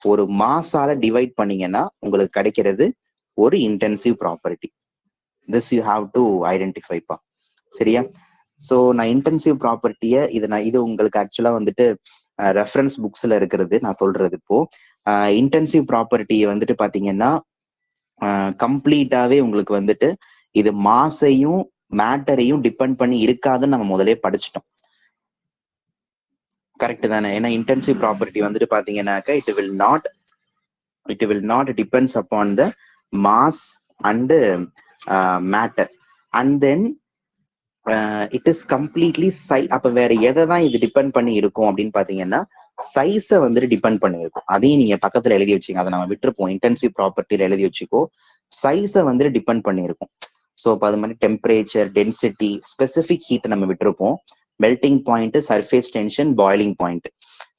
Speaker 1: ஒரு மாஸால டிவைட் பண்ணீங்கன்னா உங்களுக்கு கிடைக்கிறது ஒரு intensive property. This you have to identify பா. சரியா? ஸோ நான் இன்டென்சிவ் ப்ராப்பர்ட்டிய இது உங்களுக்கு ஆக்சுவலா வந்துட்டு ரெஃபரன்ஸ் புக்ஸ்ல இருக்கிறது நான் சொல்றது. இப்போ இன்டென்சிவ் ப்ராப்பர்ட்டியை வந்துட்டு பாத்தீங்கன்னா கம்ப்ளீட்டாவே உங்களுக்கு வந்துட்டு இது மாஸையும் மேட்டரையும் டிபெண்ட் பண்ணி இருக்காதுன்னு நம்ம முதலே படிச்சுட்டோம். கரெக்ட் தானே? ஏன்னா இன்டென்சிவ் ப்ராப்பர்ட்டி வந்துட்டு பாத்தீங்கன்னாக்க it will not depends upon the mass and matter. And then it is completely அப்ப வேற எதை தான் இது டிபெண்ட் பண்ணி இருக்கும் அப்படின்னு பாத்தீங்கன்னா சைஸை வந்துட்டு டிபெண்ட் பண்ணி இருக்கும். அதையும் நீங்க பக்கத்துல எழுதி வச்சுங்க, அதை நம்ம விட்டுருப்போம். இன்டென்சிவ் ப்ராப்பர்ட்டியில எழுதி வச்சுக்கோ, சைஸை வந்துட்டு டிபெண்ட் பண்ணி இருக்கும். ஸோ இப்போ அது மாதிரி டெம்பரேச்சர், டென்சிட்டி, ஸ்பெசிபிக் ஹீட் நம்ம விட்டுருப்போம், melting point, surface tension, boiling point.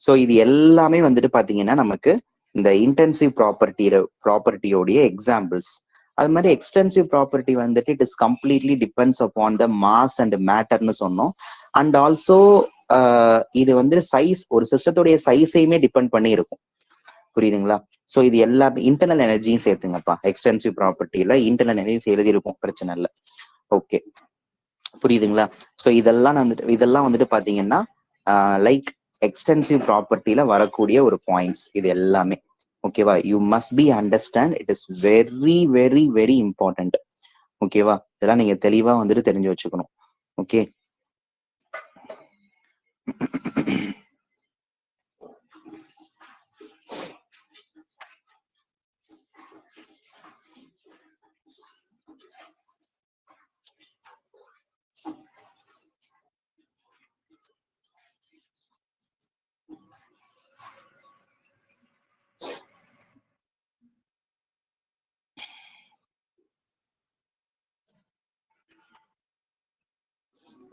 Speaker 1: So இது எல்லாமே வந்துட்டு பாத்தீங்கன்னா நமக்கு இந்த இன்டென்சிவ் ப்ராப்பர்ட்டியோடைய எக்ஸாம்பிள்ஸ். அது மாதிரி எக்ஸ்டென்சிவ் ப்ராப்பர்ட்டி வந்துட்டு it is completely depends upon the mass and மேட்டர்னு சொன்னோம். அண்ட் ஆல்சோ இது வந்து சைஸ், ஒரு சிஸ்டத்துடைய சைஸையுமே டிபெண்ட் பண்ணி இருக்கும். புரியுதுங்களா? ஸோ இது எல்லாமே இன்டர்னல் எனர்ஜியும் சேர்த்துங்கப்பா. எக்ஸ்டென்சிவ் ப்ராப்பர்ட்டியில இன்டர்னல் எனர்ஜி எழுதியிருக்கும், பிரச்சனை இல்லை. ஓகே, புரியுதுங்களா? ஸோ இதெல்லாம் வந்துட்டு பாத்தீங்கன்னா லைக் எக்ஸ்டென்சிவ் ப்ராப்பர்ட்டியில வரக்கூடிய ஒரு பாயிண்ட்ஸ் இது எல்லாமே. ஓகேவா? You must be understand, it is very very very important. ஓகேவா? இதெல்லாம் நீங்க தெளிவா வந்துட்டு தெரிஞ்சு வச்சுக்கணும். Okay,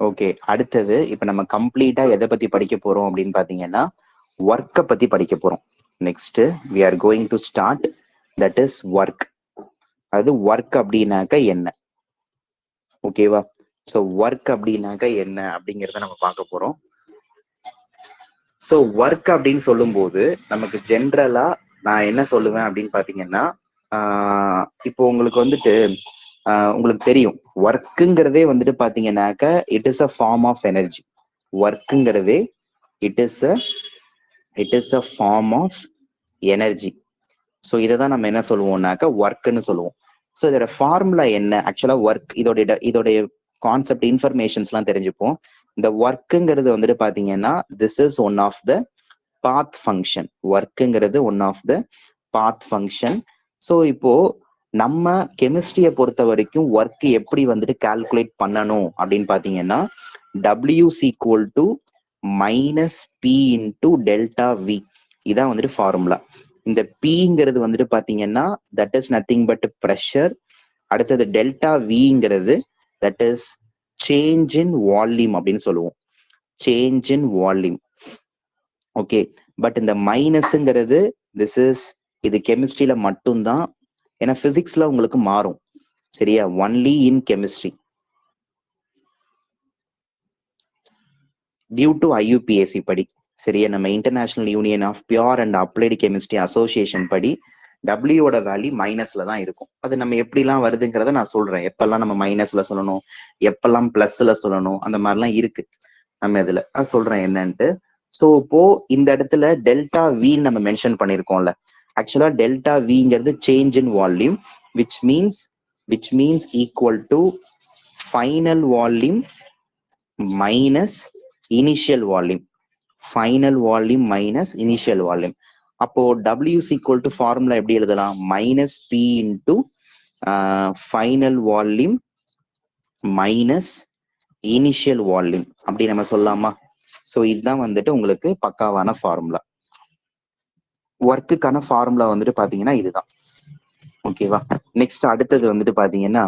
Speaker 1: okay. அடுத்தது இப்ப நம்ம கம்ப்ளீட்டா எதை பத்தி படிக்க போறோம் அப்படின்னு பாத்தீங்கன்னா ஒர்க்கை பத்தி படிக்க போறோம். Next we are going to start, that is work. அது ஒர்க் அப்படின்னாக்க என்ன? ஓகேவா? ஸோ ஒர்க் அப்படின்னாக்க என்ன அப்படிங்கிறத நம்ம பார்க்க போறோம். ஸோ ஒர்க் அப்படின்னு சொல்லும் போது நமக்கு ஜென்ரலா நான் என்ன சொல்லுவேன் அப்படின்னு பாத்தீங்கன்னா, இப்போ உங்களுக்கு வந்துட்டு உங்களுக்கு தெரியும் ஒர்க்குங்கிறதே வந்துட்டு பாத்தீங்கன்னாக்க it is a form of energy. ஒர்க்குங்கிறதே it is a form of energy. So இதை தான் நம்ம என்ன சொல்லுவோம்னாக்க ஒர்க்குன்னு சொல்லுவோம். ஸோ இதோட ஃபார்முலா என்ன? ஆக்சுவலா ஒர்க் இதோடைய கான்செப்ட் இன்ஃபர்மேஷன்ஸ்லாம் தெரிஞ்சுப்போம். இந்த ஒர்க்குங்கிறது வந்துட்டு பாத்தீங்கன்னா this is one of the path function. ஒர்க்குங்கிறது one of the path function. So இப்போ நம்ம கெமிஸ்ட்ரியை பொறுத்த வரைக்கும் ஒர்க் எப்படி வந்துட்டு கால்குலேட் பண்ணணும் அப்படின்னு பாத்தீங்கன்னா W equal to minus P into delta V இதான் வந்துட்டு ஃபார்முலா. இந்த பிங்கிறது வந்துட்டு பாத்தீங்கன்னா that is nothing but pressure. அடுத்தது டெல்டா விங்கிறது that is change in volume அப்படின்னு சொல்லுவோம். Change in volume. Okay, but இந்த மைனஸ்ங்கிறது திஸ் இஸ் இது கெமிஸ்ட்ரியில மட்டும்தான், ஏன்னா பிசிக்ஸ்ல உங்களுக்கு மாறும். சரியா, only in chemistry due to IUPAC படி. சரியா, நம்ம international union of pure and applied chemistry association படி டபிள்யூட வேல்யூ மைனஸ்ல தான் இருக்கும். அது நம்ம எப்படிலாம் வருதுங்கிறத நான் சொல்றேன். எப்பெல்லாம் நம்ம மைனஸ்ல சொல்லணும், எப்பெல்லாம் பிளஸ்ல சொல்லணும், அந்த மாதிரிலாம் இருக்கு நம்ம இதுல. நான் சொல்றேன் என்னன்ட்டு. ஸோ இப்போ இந்த இடத்துல டெல்டா வி நம்ம மென்ஷன் பண்ணியிருக்கோம்ல, ஆக்சுவலா டெல்டா விங்கிறது change in volume which means equal to final volume minus initial volume. Final volume minus initial volume. அப்போ W equal to ஃபார்முலா எப்படி எழுதலாம்? Minus P into final volume minus initial volume அப்படி நம்ம சொல்லலாமா? So இதுதான் வந்துட்டு உங்களுக்கு பக்காவான ஃபார்முலா. ஒர்க்குக்கான ஃபார்முலா வந்துட்டு பாத்தீங்கன்னா இதுதான். ஓகேவா? நெக்ஸ்ட் அடுத்தது வந்துட்டு பாத்தீங்கன்னா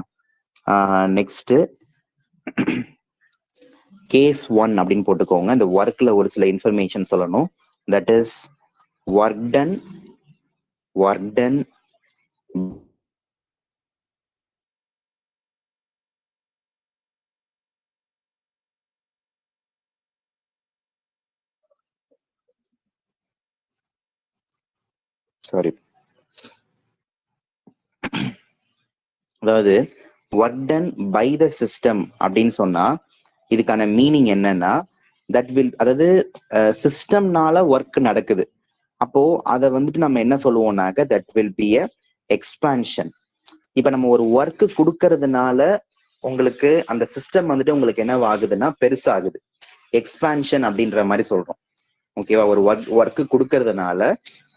Speaker 1: நெக்ஸ்ட் கேஸ் 1 அப்படின்னு போட்டுக்கோங்க. இந்த ஒர்க்ல ஒரு சில இன்ஃபர்மேஷன் சொல்லணும். That is work done sorry, அதாவது work done by the system அப்படின்னு சொன்னா இதுக்கான மீனிங் என்னன்னா தட் வில், அதாவது சிஸ்டம்னால ஒர்க் நடக்குது. அப்போ அதை வந்துட்டு நம்ம என்ன சொல்லுவோம்னாக்க that will be a expansion. இப்ப நம்ம ஒரு ஒர்க் கொடுக்கறதுனால உங்களுக்கு அந்த சிஸ்டம் வந்துட்டு உங்களுக்கு என்ன ஆகுதுன்னா பெருசாகுது, எக்ஸ்பான்ஷன் அப்படின்ற மாதிரி சொல்றோம். ஓகேவா? ஒரு ஒர்க் கொடுக்கறதுனால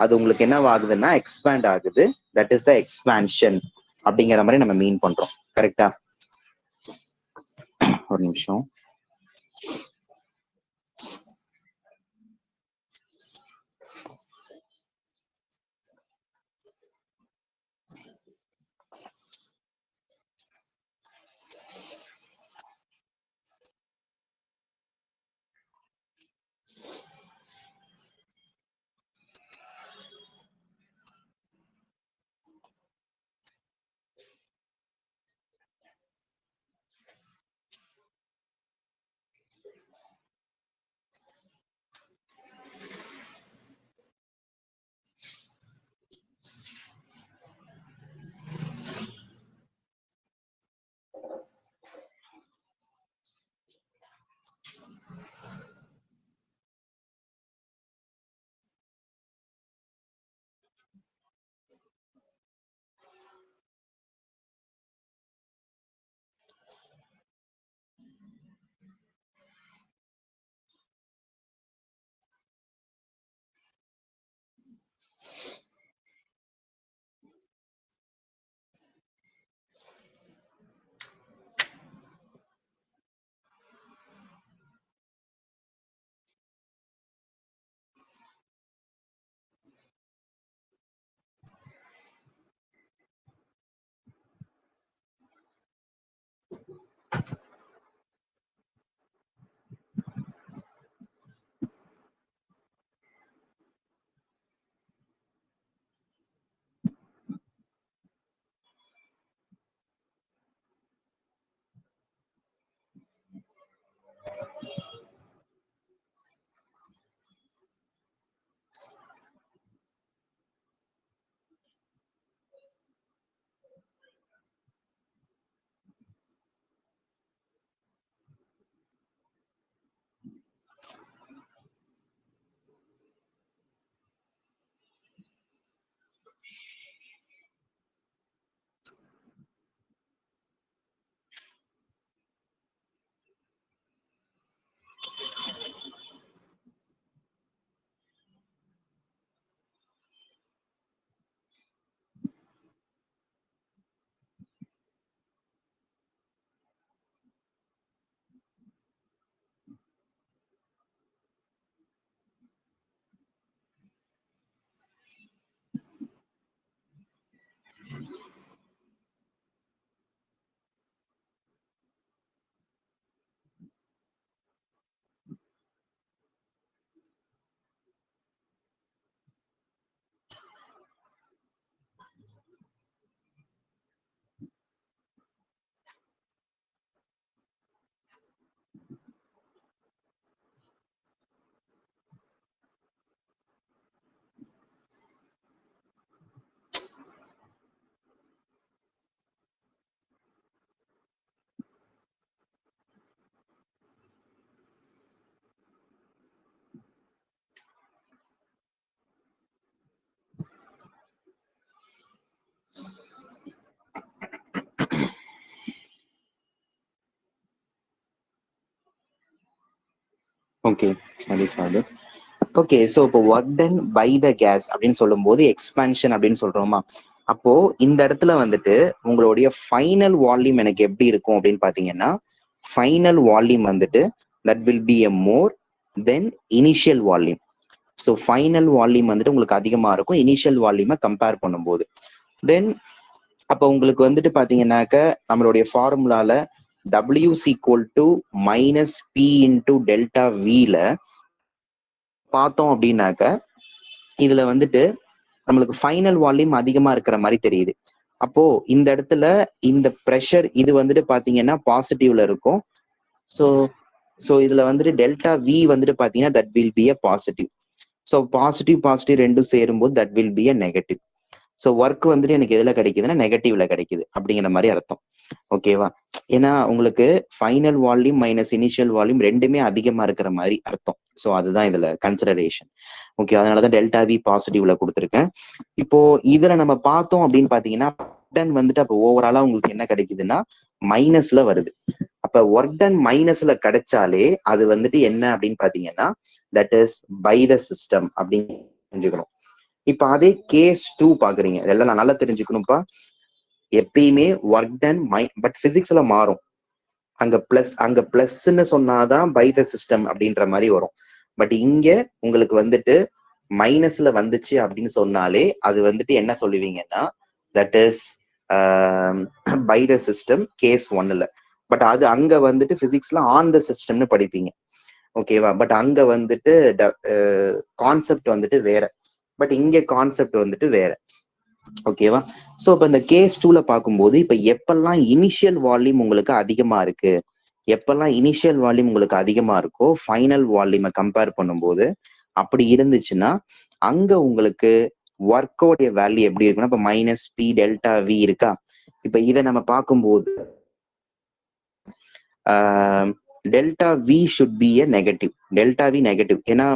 Speaker 1: அது உங்களுக்கு என்ன ஆகுதுன்னா எக்ஸ்பேண்ட் ஆகுது. தட் இஸ் த எக்ஸ்பான்ஷன் அப்படிங்கிற மாதிரி நம்ம மீன் பண்றோம். கரெக்டா? ஒரு நிமிஷம். Okay, sorry father. Okay, so இப்போ work done by the gas அப்படின்னு சொல்லும் போது எக்ஸ்பான்ஷன் அப்படின்னு சொல்றோமா. அப்போ இந்த இடத்துல வந்துட்டு உங்களுடைய ஃபைனல் வால்யூம் எனக்கு எப்படி இருக்கும் அப்படின்னு பாத்தீங்கன்னா, ஃபைனல் வால்யூம் வந்துட்டு that will be a more then initial volume. So final volume வந்துட்டு உங்களுக்கு அதிகமா இருக்கும் இனிஷியல் வால்யூமை கம்பேர் பண்ணும்போது. தென் அப்போ உங்களுக்கு வந்துட்டு பாத்தீங்கன்னாக்க நம்மளுடைய ஃபார்முலால W equal to minus P into delta Vல பார்த்தோம் அப்படின்னாக்க இதுல வந்துட்டு நம்மளுக்கு ஃபைனல் வால்யூம் அதிகமா இருக்கிற மாதிரி தெரியுது. அப்போ இந்த இடத்துல இந்த ப்ரெஷர் இது வந்துட்டு பாத்தீங்கன்னா பாசிட்டிவ்ல இருக்கும். ஸோ ஸோ இதுல வந்துட்டு டெல்டா வி வந்துட்டு பாத்தீங்கன்னா that will be a positive. So positive ரெண்டும் சேரும்போது that will be a negative. So work வந்துட்டு எனக்கு எதுல கிடைக்குதுன்னா நெகட்டிவ்ல கிடைக்குது அப்படிங்கிற மாதிரி அர்த்தம். ஓகேவா? ஏன்னா உங்களுக்கு final volume minus initial volume ரெண்டுமே அதிகமா இருக்கிற மாதிரி அர்த்தம். ஸோ அதுதான் இதுல கன்சிடரேஷன். ஓகே, அதனாலதான் டெல்டா வி பாசிட்டிவ்ல கொடுத்துருக்கேன். இப்போ இதுல நம்ம பார்த்தோம் அப்படின்னு பாத்தீங்கன்னா டன் வந்துட்டு அப்போ ஓவராலா உங்களுக்கு என்ன கிடைக்குதுன்னா மைனஸ்ல வருது. அப்ப ஒர்க் டன் மைனஸ்ல கிடைச்சாலே அது வந்துட்டு என்ன அப்படின்னு பாத்தீங்கன்னா that is by the system அப்படின்னு தெரிஞ்சுக்கணும். இப்ப அதே கேஸ் 2 பாக்குறீங்க, எல்லாம் நான் நல்லா தெரிஞ்சுக்கணும்ப்பா. எப்பயுமே ஒர்க் டன் பட் பிசிக்ஸ்ல மாறும். அங்க பிளஸ்ன்னு சொன்னாதான் பை த சிஸ்டம் அப்படின்ற மாதிரி வரும். பட் இங்க உங்களுக்கு வந்துட்டு மைனஸ்ல வந்துச்சு அப்படின்னு சொன்னாலே அது வந்துட்டு என்ன சொல்லுவீங்கன்னா that is by the system gas 1ல. பட் அது அங்க வந்துட்டு பிசிக்ஸ்ல ஆன் த சிஸ்டம்னு படிப்பீங்க. ஓகேவா? பட் அங்க வந்துட்டு கான்செப்ட் வந்துட்டு வேற, பட் இங்க கான்செப்ட் வந்துட்டு வேற. ஓகேவா? சோ இப்ப இந்த கேஸ் 2ல பார்க்கும்போது இப்ப எப்பெல்லாம் இனிஷியல் வால்யூம் உங்களுக்கு அதிகமா இருக்கு, எப்பெல்லாம் இனிஷியல் வால்யூம் உங்களுக்கு அதிகமா இருக்கோ ஃபைனல் வால்யூமை கம்பேர் பண்ணும்போது அப்படி இருந்துச்சுன்னா அங்க உங்களுக்கு ஒர்க்கோடைய வேல்யூ எப்படி இருக்குன்னா இப்ப மைனஸ் பி டெல்டா வி இருக்கா. இப்ப இதை நம்ம பார்க்கும்போது delta v should be a negative. Delta v negative. ஏன்னா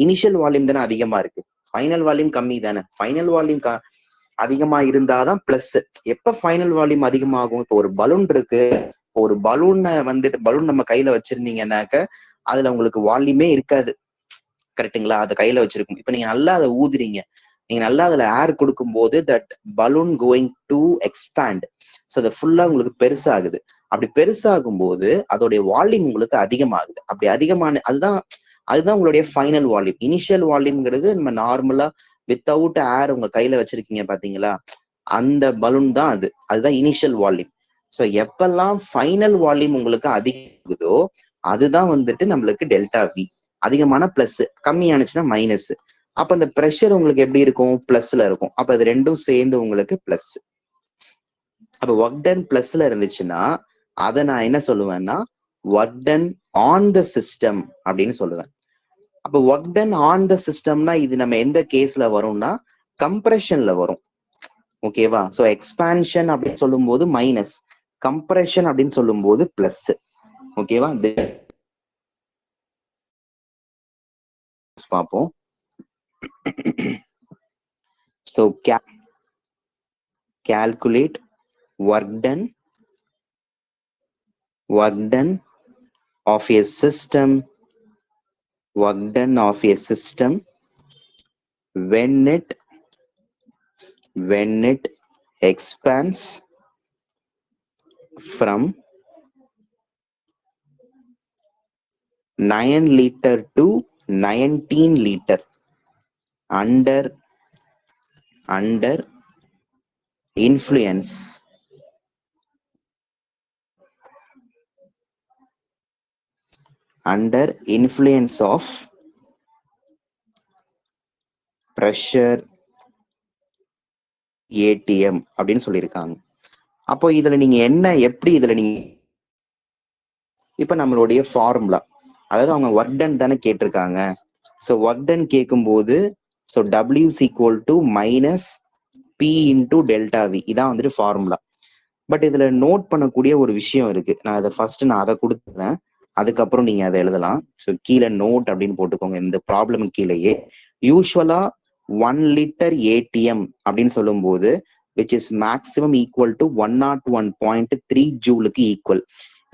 Speaker 1: இனிஷியல் வால்யூம் தானே அதிகமா இருக்கு, ஃபைனல் வால்யூம் கம்மி தானே. ஃபைனல் வால்யூம் அதிகமா இருந்தாதான் பிளஸ். எப்ப ஃபைனல் வால்யூம் அதிகமாகும்? இப்போ ஒரு பலூன் இருக்கு, ஒரு பலூனை வந்துட்டு பலூன் நம்ம கையில வச்சிருந்தீங்கன்னாக்க அதுல உங்களுக்கு வால்யூமே இருக்காது. கரெக்டுங்களா? அதை கையில வச்சிருக்கும். இப்ப நீங்க நல்லா அதை ஊதுறீங்க, நீங்க நல்லா அதுல ஏர் கொடுக்கும் போது that balloon going to expand. So அது ஃபுல்லா உங்களுக்கு பெருசாகுது. அப்படி பெருசாகும் போது அதோடைய வால்யூம் உங்களுக்கு அதிகமாகுது. அப்படி அதிகமான அதுதான் உங்களுடைய ஃபைனல் வால்யூம். இனிஷியல் வால்யூம்ங்கிறது நம்ம நார்மலா வித்தவுட் ஏர் உங்க கையில வச்சிருக்கீங்க பாத்தீங்களா, அந்த பலூன் தான் அதுதான் இனிஷியல் வால்யூம். ஸோ எப்பெல்லாம் ஃபைனல் வால்யூம் உங்களுக்கு அதிகமாகுதோ அதுதான் வந்துட்டு நம்மளுக்கு டெல்டா வி. அதிகமான பிளஸ், கம்மியானுச்சுன்னா மைனஸ். அப்ப அந்த ப்ரெஷர் உங்களுக்கு எப்படி இருக்கும்? பிளஸ்ல இருக்கும். அப்ப அது ரெண்டும் சேர்ந்து உங்களுக்கு பிளஸ். அப்ப ஒர்க் டன் பிளஸ்ல இருந்துச்சுன்னா அதை நான் என்ன சொல்லுவேன்னா work done on the system அப்படின்னு சொல்லுவேன். அப்ப ஒர்க் டன் ஆன் த சிஸ்டம்னா இது நம்ம எந்த கேஸ்ல வரும்னா கம்ப்ரெஷன்ல வரும். ஓகேவா? ஸோ எக்ஸ்பான்ஷன் அப்படின்னு சொல்லும் போது மைனஸ், கம்ப்ரெஷன் அப்படின்னு சொல்லும் போது பிளஸ். ஓகேவா? பார்ப்போம். So calculate work done of a system, work done of a system when it expands from 9 liter to 19 liter under influence of pressure ATM அப்படின்னு சொல்லியிருக்காங்க. அப்போ இதுல நீங்க என்ன எப்படி இதுல நீங்க இப்ப நம்மளுடைய ஃபார்முலா, அதாவது அவங்க ஒர்க் டன் தானே கேட்டிருக்காங்க. ஸோ ஒர்க் டன் கேட்கும்போது so W equal to minus P into delta V, இதான் வந்துட்டு ஃபார்முலா. பட் இதுல நோட் பண்ணக்கூடிய ஒரு விஷயம் இருக்கு. நான் அதை கொடுத்துறேன், அதுக்கப்புறம் நீங்க அதை எழுதலாம். ஸோ கீழே நோட் அப்படின்னு போட்டுக்கோங்க. இந்த ப்ராப்ளம் கீழேயே யூஸ்வலா 1 liter ATM அப்படின்னு சொல்லும் போது which is maximum equal to 101.3 ஜூலுக்கு ஈக்குவல்.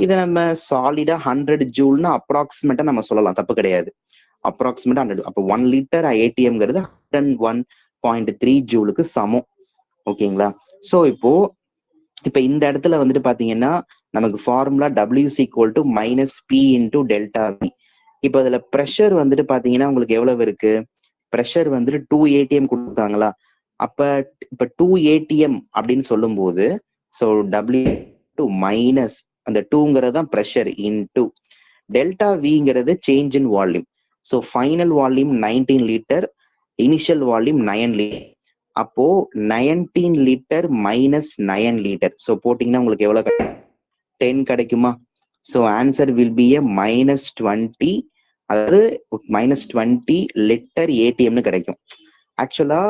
Speaker 1: இதை நம்ம சாலிடா 100 ஜூல்னா அப்ராக்சிமேட்டா நம்ம சொல்லலாம், தப்பு கிடையாது. அப்ராக்சிமேட்டா 100. அப்போ 1 லிட்டர் ஏடிஎம்ங்கிறது 101.3 ஜூலுக்கு சமம். ஓகேங்களா? ஸோ இப்போ இந்த இடத்துல வந்துட்டு பாத்தீங்கன்னா நமக்கு ஃபார்முலா WC = -P × ΔV. இப்போ அதுல ப்ரெஷர் வந்துட்டு பாத்தீங்கன்னா உங்களுக்கு எவ்வளவு இருக்கு? ப்ரெஷர் வந்துட்டு 2 ATM கொடுத்தாங்களா? அப்ப இப்ப 2 ATM அப்படின்னு சொல்லும் போது ஸோ W மைனஸ் அந்த 2ங்கிறது தான் ப்ரெஷர் இன்டூ ΔVங்கிறது change in volume. So final volume 19 litre, initial volume 9 litre. அப்போ 19 லிட்டர் மைனஸ் 9 லிட்டர். ஸோ போட்டீங்கன்னா உங்களுக்கு எவ்வளவு 10 கிடைக்குமா? So answer will B a -20, அதாவது -20 லிட்டர் ஏடிஎம்னு கிடைக்கும். ஆக்சுவலா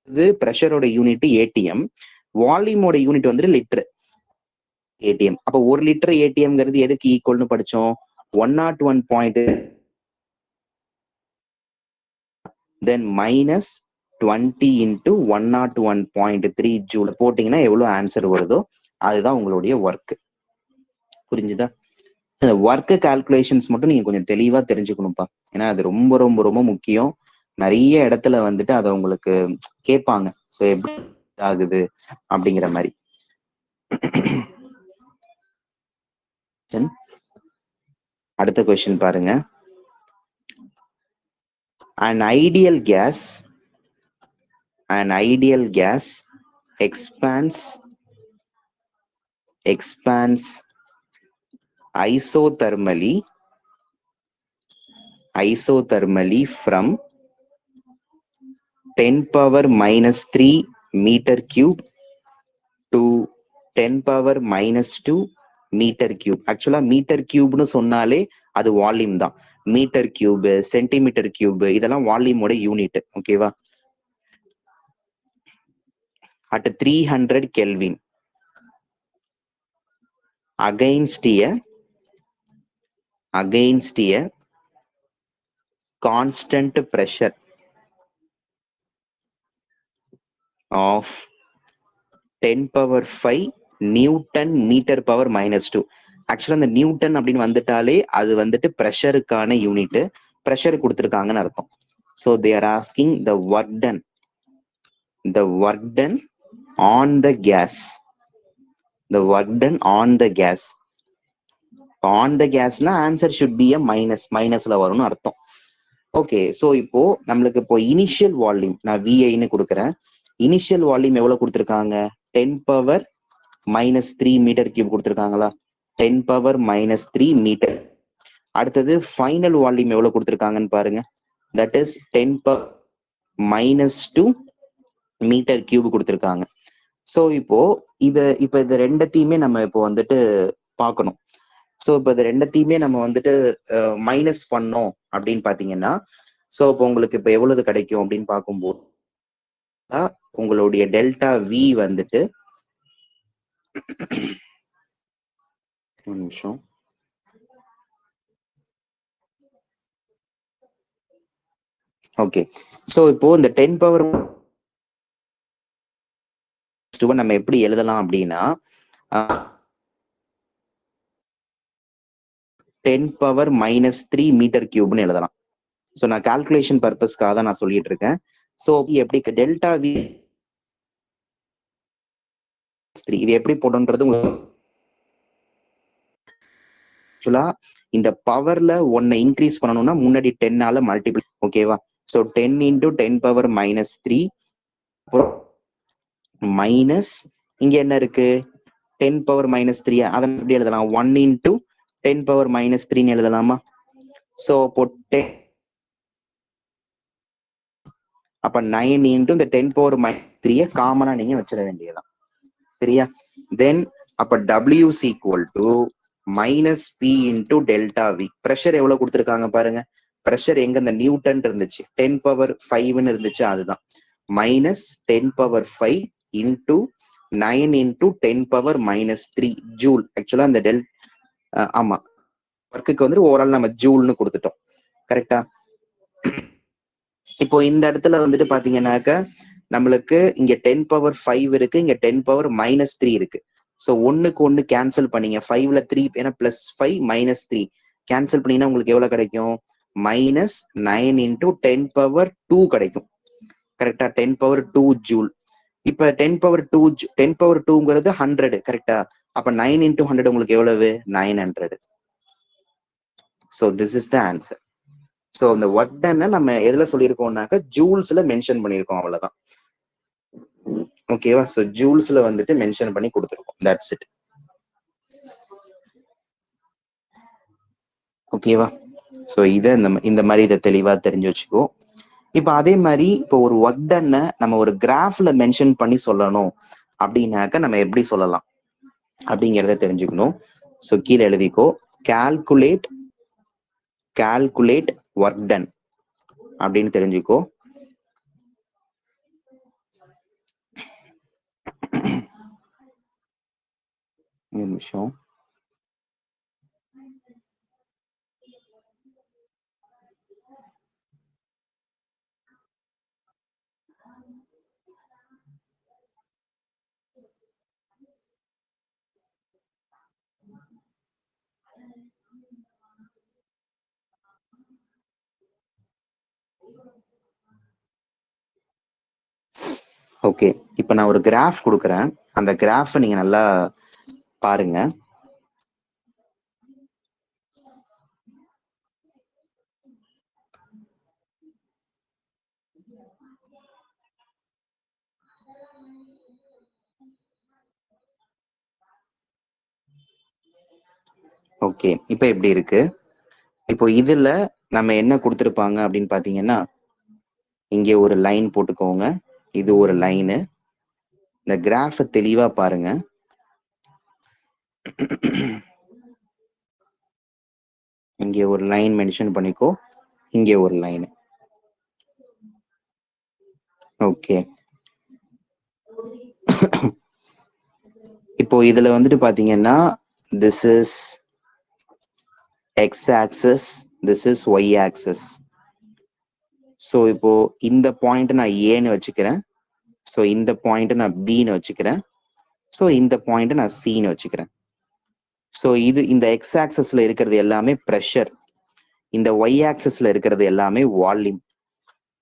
Speaker 1: இது ப்ரெஷரோட யூனிட் ஏடிஎம், வால்யூமோட யூனிட் வந்துட்டு லிட்டர் ஏடிஎம். அப்போ 1 லிட்டர் ஏடிஎம்ங்கிறது எதுக்கு ஈக்குவல்னு படிச்சோம்? 101. தென் -20 × 101.3 ஜூல் போட்டீங்கன்னா எவ்வளவு ஆன்சர் வருதோ அதுதான் உங்களுடைய ஒர்க். புரிஞ்சுதா? ஒர்க் கால்குலேஷன்ஸ் மட்டும் நீங்க கொஞ்சம் தெளிவா தெரிஞ்சுக்கணும்ப்பா. ஏன்னா அது ரொம்ப ரொம்ப ரொம்ப முக்கியம். நிறைய இடத்துல வந்துட்டு அதை உங்களுக்கு கேட்பாங்க. ஸோ எப்படி ஆகுது அப்படிங்கிற மாதிரி. அடுத்த கொஸ்டின் பாருங்க. An ideal gas expands isothermally from 10⁻³ meter cube to 10⁻² metre cube. ஆக்சுவலா மீட்டர் கியூப்னு சொன்னாலே அது வால்யூம் தான். மீட்டர் கியூப், சென்டிமீட்டர் கியூப் இதெல்லாம் வால்யூமோட யூனிட். ஓகேவா? at 300 Kelvin against a constant pressure of 10⁵ newton metre power -2. ஆக்சுவலா இந்த நியூட்டன் அப்படின்னு வந்துட்டாலே அது வந்துட்டு ப்ரெஷருக்கான யூனிட், ப்ரெஷர் கொடுத்துருக்காங்கன்னு அர்த்தம். So they are asking the work done on the gas. On the கேஸ்னா ஆன்சர் ஷுட் பி a மைனஸ்ல வரும்னு அர்த்தம். ஓகே, ஸோ இப்போ நம்மளுக்கு இப்போ இனிஷியல் வால்யூம் நான் VIன்னு கொடுக்குறேன். இனிஷியல் வால்யூம் எவ்வளவு கொடுத்துருக்காங்க? 10⁻³ மீட்டர் கியூப் கொடுத்துருக்காங்களா? 10⁻³ மீட்டர். அடுத்தது ஃபைனல் வால்யூம் எவ்வளவு கொடுத்துருக்காங்கன்னு பாருங்க. தட் இஸ் 10⁻² மீட்டர் கியூப் கொடுத்துருக்காங்க. ஸோ இப்போ இது ரெண்டத்தையுமே நம்ம இப்போ வந்துட்டு பார்க்கணும். ஸோ இப்போ இது ரெண்டத்தையுமே நம்ம வந்துட்டு மைனஸ் பண்ணோம் அப்படின்னு பாத்தீங்கன்னா, ஸோ இப்போ உங்களுக்கு இப்போ எவ்வளவு கிடைக்கும் அப்படின்னு பார்க்கும்போது உங்களுடைய ΔV வந்துட்டு ஒரு நிமிஷம். ஓகே, ஸோ இப்போ இந்த 10⁻² நம்ம எப்படி எழுதலாம் அப்படின்னா 10⁻³ மீட்டர் கியூப்னு எழுதலாம். ஸோ நான் கால்குலேஷன் பர்பஸ்க்காக தான் நான் சொல்லிட்டு இருக்கேன். ஸோ எப்படி ΔV இது எப்படி போடுன்றது ஆக்சுவலா இந்த பவர்ல ஒன்னை இன்க்ரீஸ் பண்ணணும்னா முன்னாடி 10ஆல மல்டிபிள். ஓகேவா? ஸோ 10 × 10⁻³ மைனஸ் இங்க என்ன இருக்கு? 10⁻³ அதன் எப்படி எழுதலாம்? 1 × 10⁻³ எழுதலாமா? ஸோ அப்ப 9 × இந்த 10⁻³ காமனா நீங்க வச்சிட வேண்டியதான். சரியா? தென் அப்ப WC = -P × ΔV. ப்ரெஷர் எவ்வளவு கொடுத்துருக்காங்க பாருங்க. ப்ரெஷர் எங்க இந்த நியூட்டன் இருந்துச்சு, 10⁵ இருந்துச்சு, அதுதான் -10⁵ × 9 × 10⁻³ ஜூல். ஆக்சுவலா இந்த ஆமா ஒர்க்குக்கு வந்து ஓவரால் நம்ம ஜூல்னு கொடுத்துட்டோம். கரெக்டா? இப்போ இந்த இடத்துல வந்துட்டு பாத்தீங்கன்னாக்க நம்மளுக்கு இங்க 10⁵ இருக்கு, இங்க 10⁻³ இருக்கு. ஸோ ஒன்னுக்கு ஒன்று கேன்சல் பண்ணீங்க 5ல 3 ஏன்னா +5 -3 கேன்சல் பண்ணீங்கன்னா உங்களுக்கு எவ்வளவு கிடைக்கும் -9 × 10⁻2 கிடைக்கும் கரெக்டா 10⁻2 ஜூல். இப்ப 10⁻2ங்கிறது 100 கரெக்டா அப்ப 9 × 100 உங்களுக்கு எவ்வளவு 900. So this is the answer. So இந்த ஒர்க் டன்னை நம்ம எதுல சொல்லியிருக்கோம்னாக்க ஜூல்ஸ்ல மென்ஷன் பண்ணியிருக்கோம் அவ்வளவுதான் ஓகேவா. ஸோ ஜூல்ஸ்ல வந்துட்டு மென்ஷன் பண்ணி கொடுத்துருக்கோம். That's it. ஓகேவா. ஸோ இதை இந்த மாதிரி இதை தெளிவா தெரிஞ்சு வச்சுக்கோ. இப்போ அதே மாதிரி இப்போ ஒரு ஒர்க் டன்னை நம்ம ஒரு கிராஃப்ல மென்ஷன் பண்ணி சொல்லணும் அப்படின்னாக்க நம்ம எப்படி சொல்லலாம் அப்படிங்கிறத தெரிஞ்சுக்கணும். ஸோ கீழே எழுதிக்கோ கால்குலேட் ஒர்க் டன் அப்படின்னு தெரிஞ்சுக்கோ. நிமிஷம். ஓகே, இப்போ நான் ஒரு கிராஃப் கொடுக்குறேன். அந்த கிராஃபை நீங்க நல்லா பாருங்க. ஓகே, இப்போ எப்படி இருக்கு? இப்போ இதுல நம்ம என்ன கொடுத்துருப்பாங்க அப்படின்னு பாத்தீங்கன்னா இங்கே ஒரு லைன் போட்டுக்கோங்க. இது ஒரு லைனு. இந்த கிராஃபை தெளிவா பாருங்க. இங்கே ஒரு லைன் மென்ஷன் பண்ணிக்கோ, இங்கே ஒரு லைன். ஓகே, இப்போ இதுல வந்துட்டு பாத்தீங்கன்னா this is x axis, this is y axis. So இப்போ இந்த பாயிண்ட் நான் ஏன்னு வச்சுக்கிறேன். ஸோ இந்த பாயிண்ட் நான் பின்னு வச்சுக்கிறேன். ஸோ இந்த பாயிண்ட் நான் சின்னு வச்சுக்கிறேன். ஸோ இது இந்த எக்ஸ் ஆக்சஸ்ல இருக்கிறது எல்லாமே ப்ரெஷர், இந்த ஒய் ஆக்சஸ்ல இருக்கிறது எல்லாமே வால்யூம்.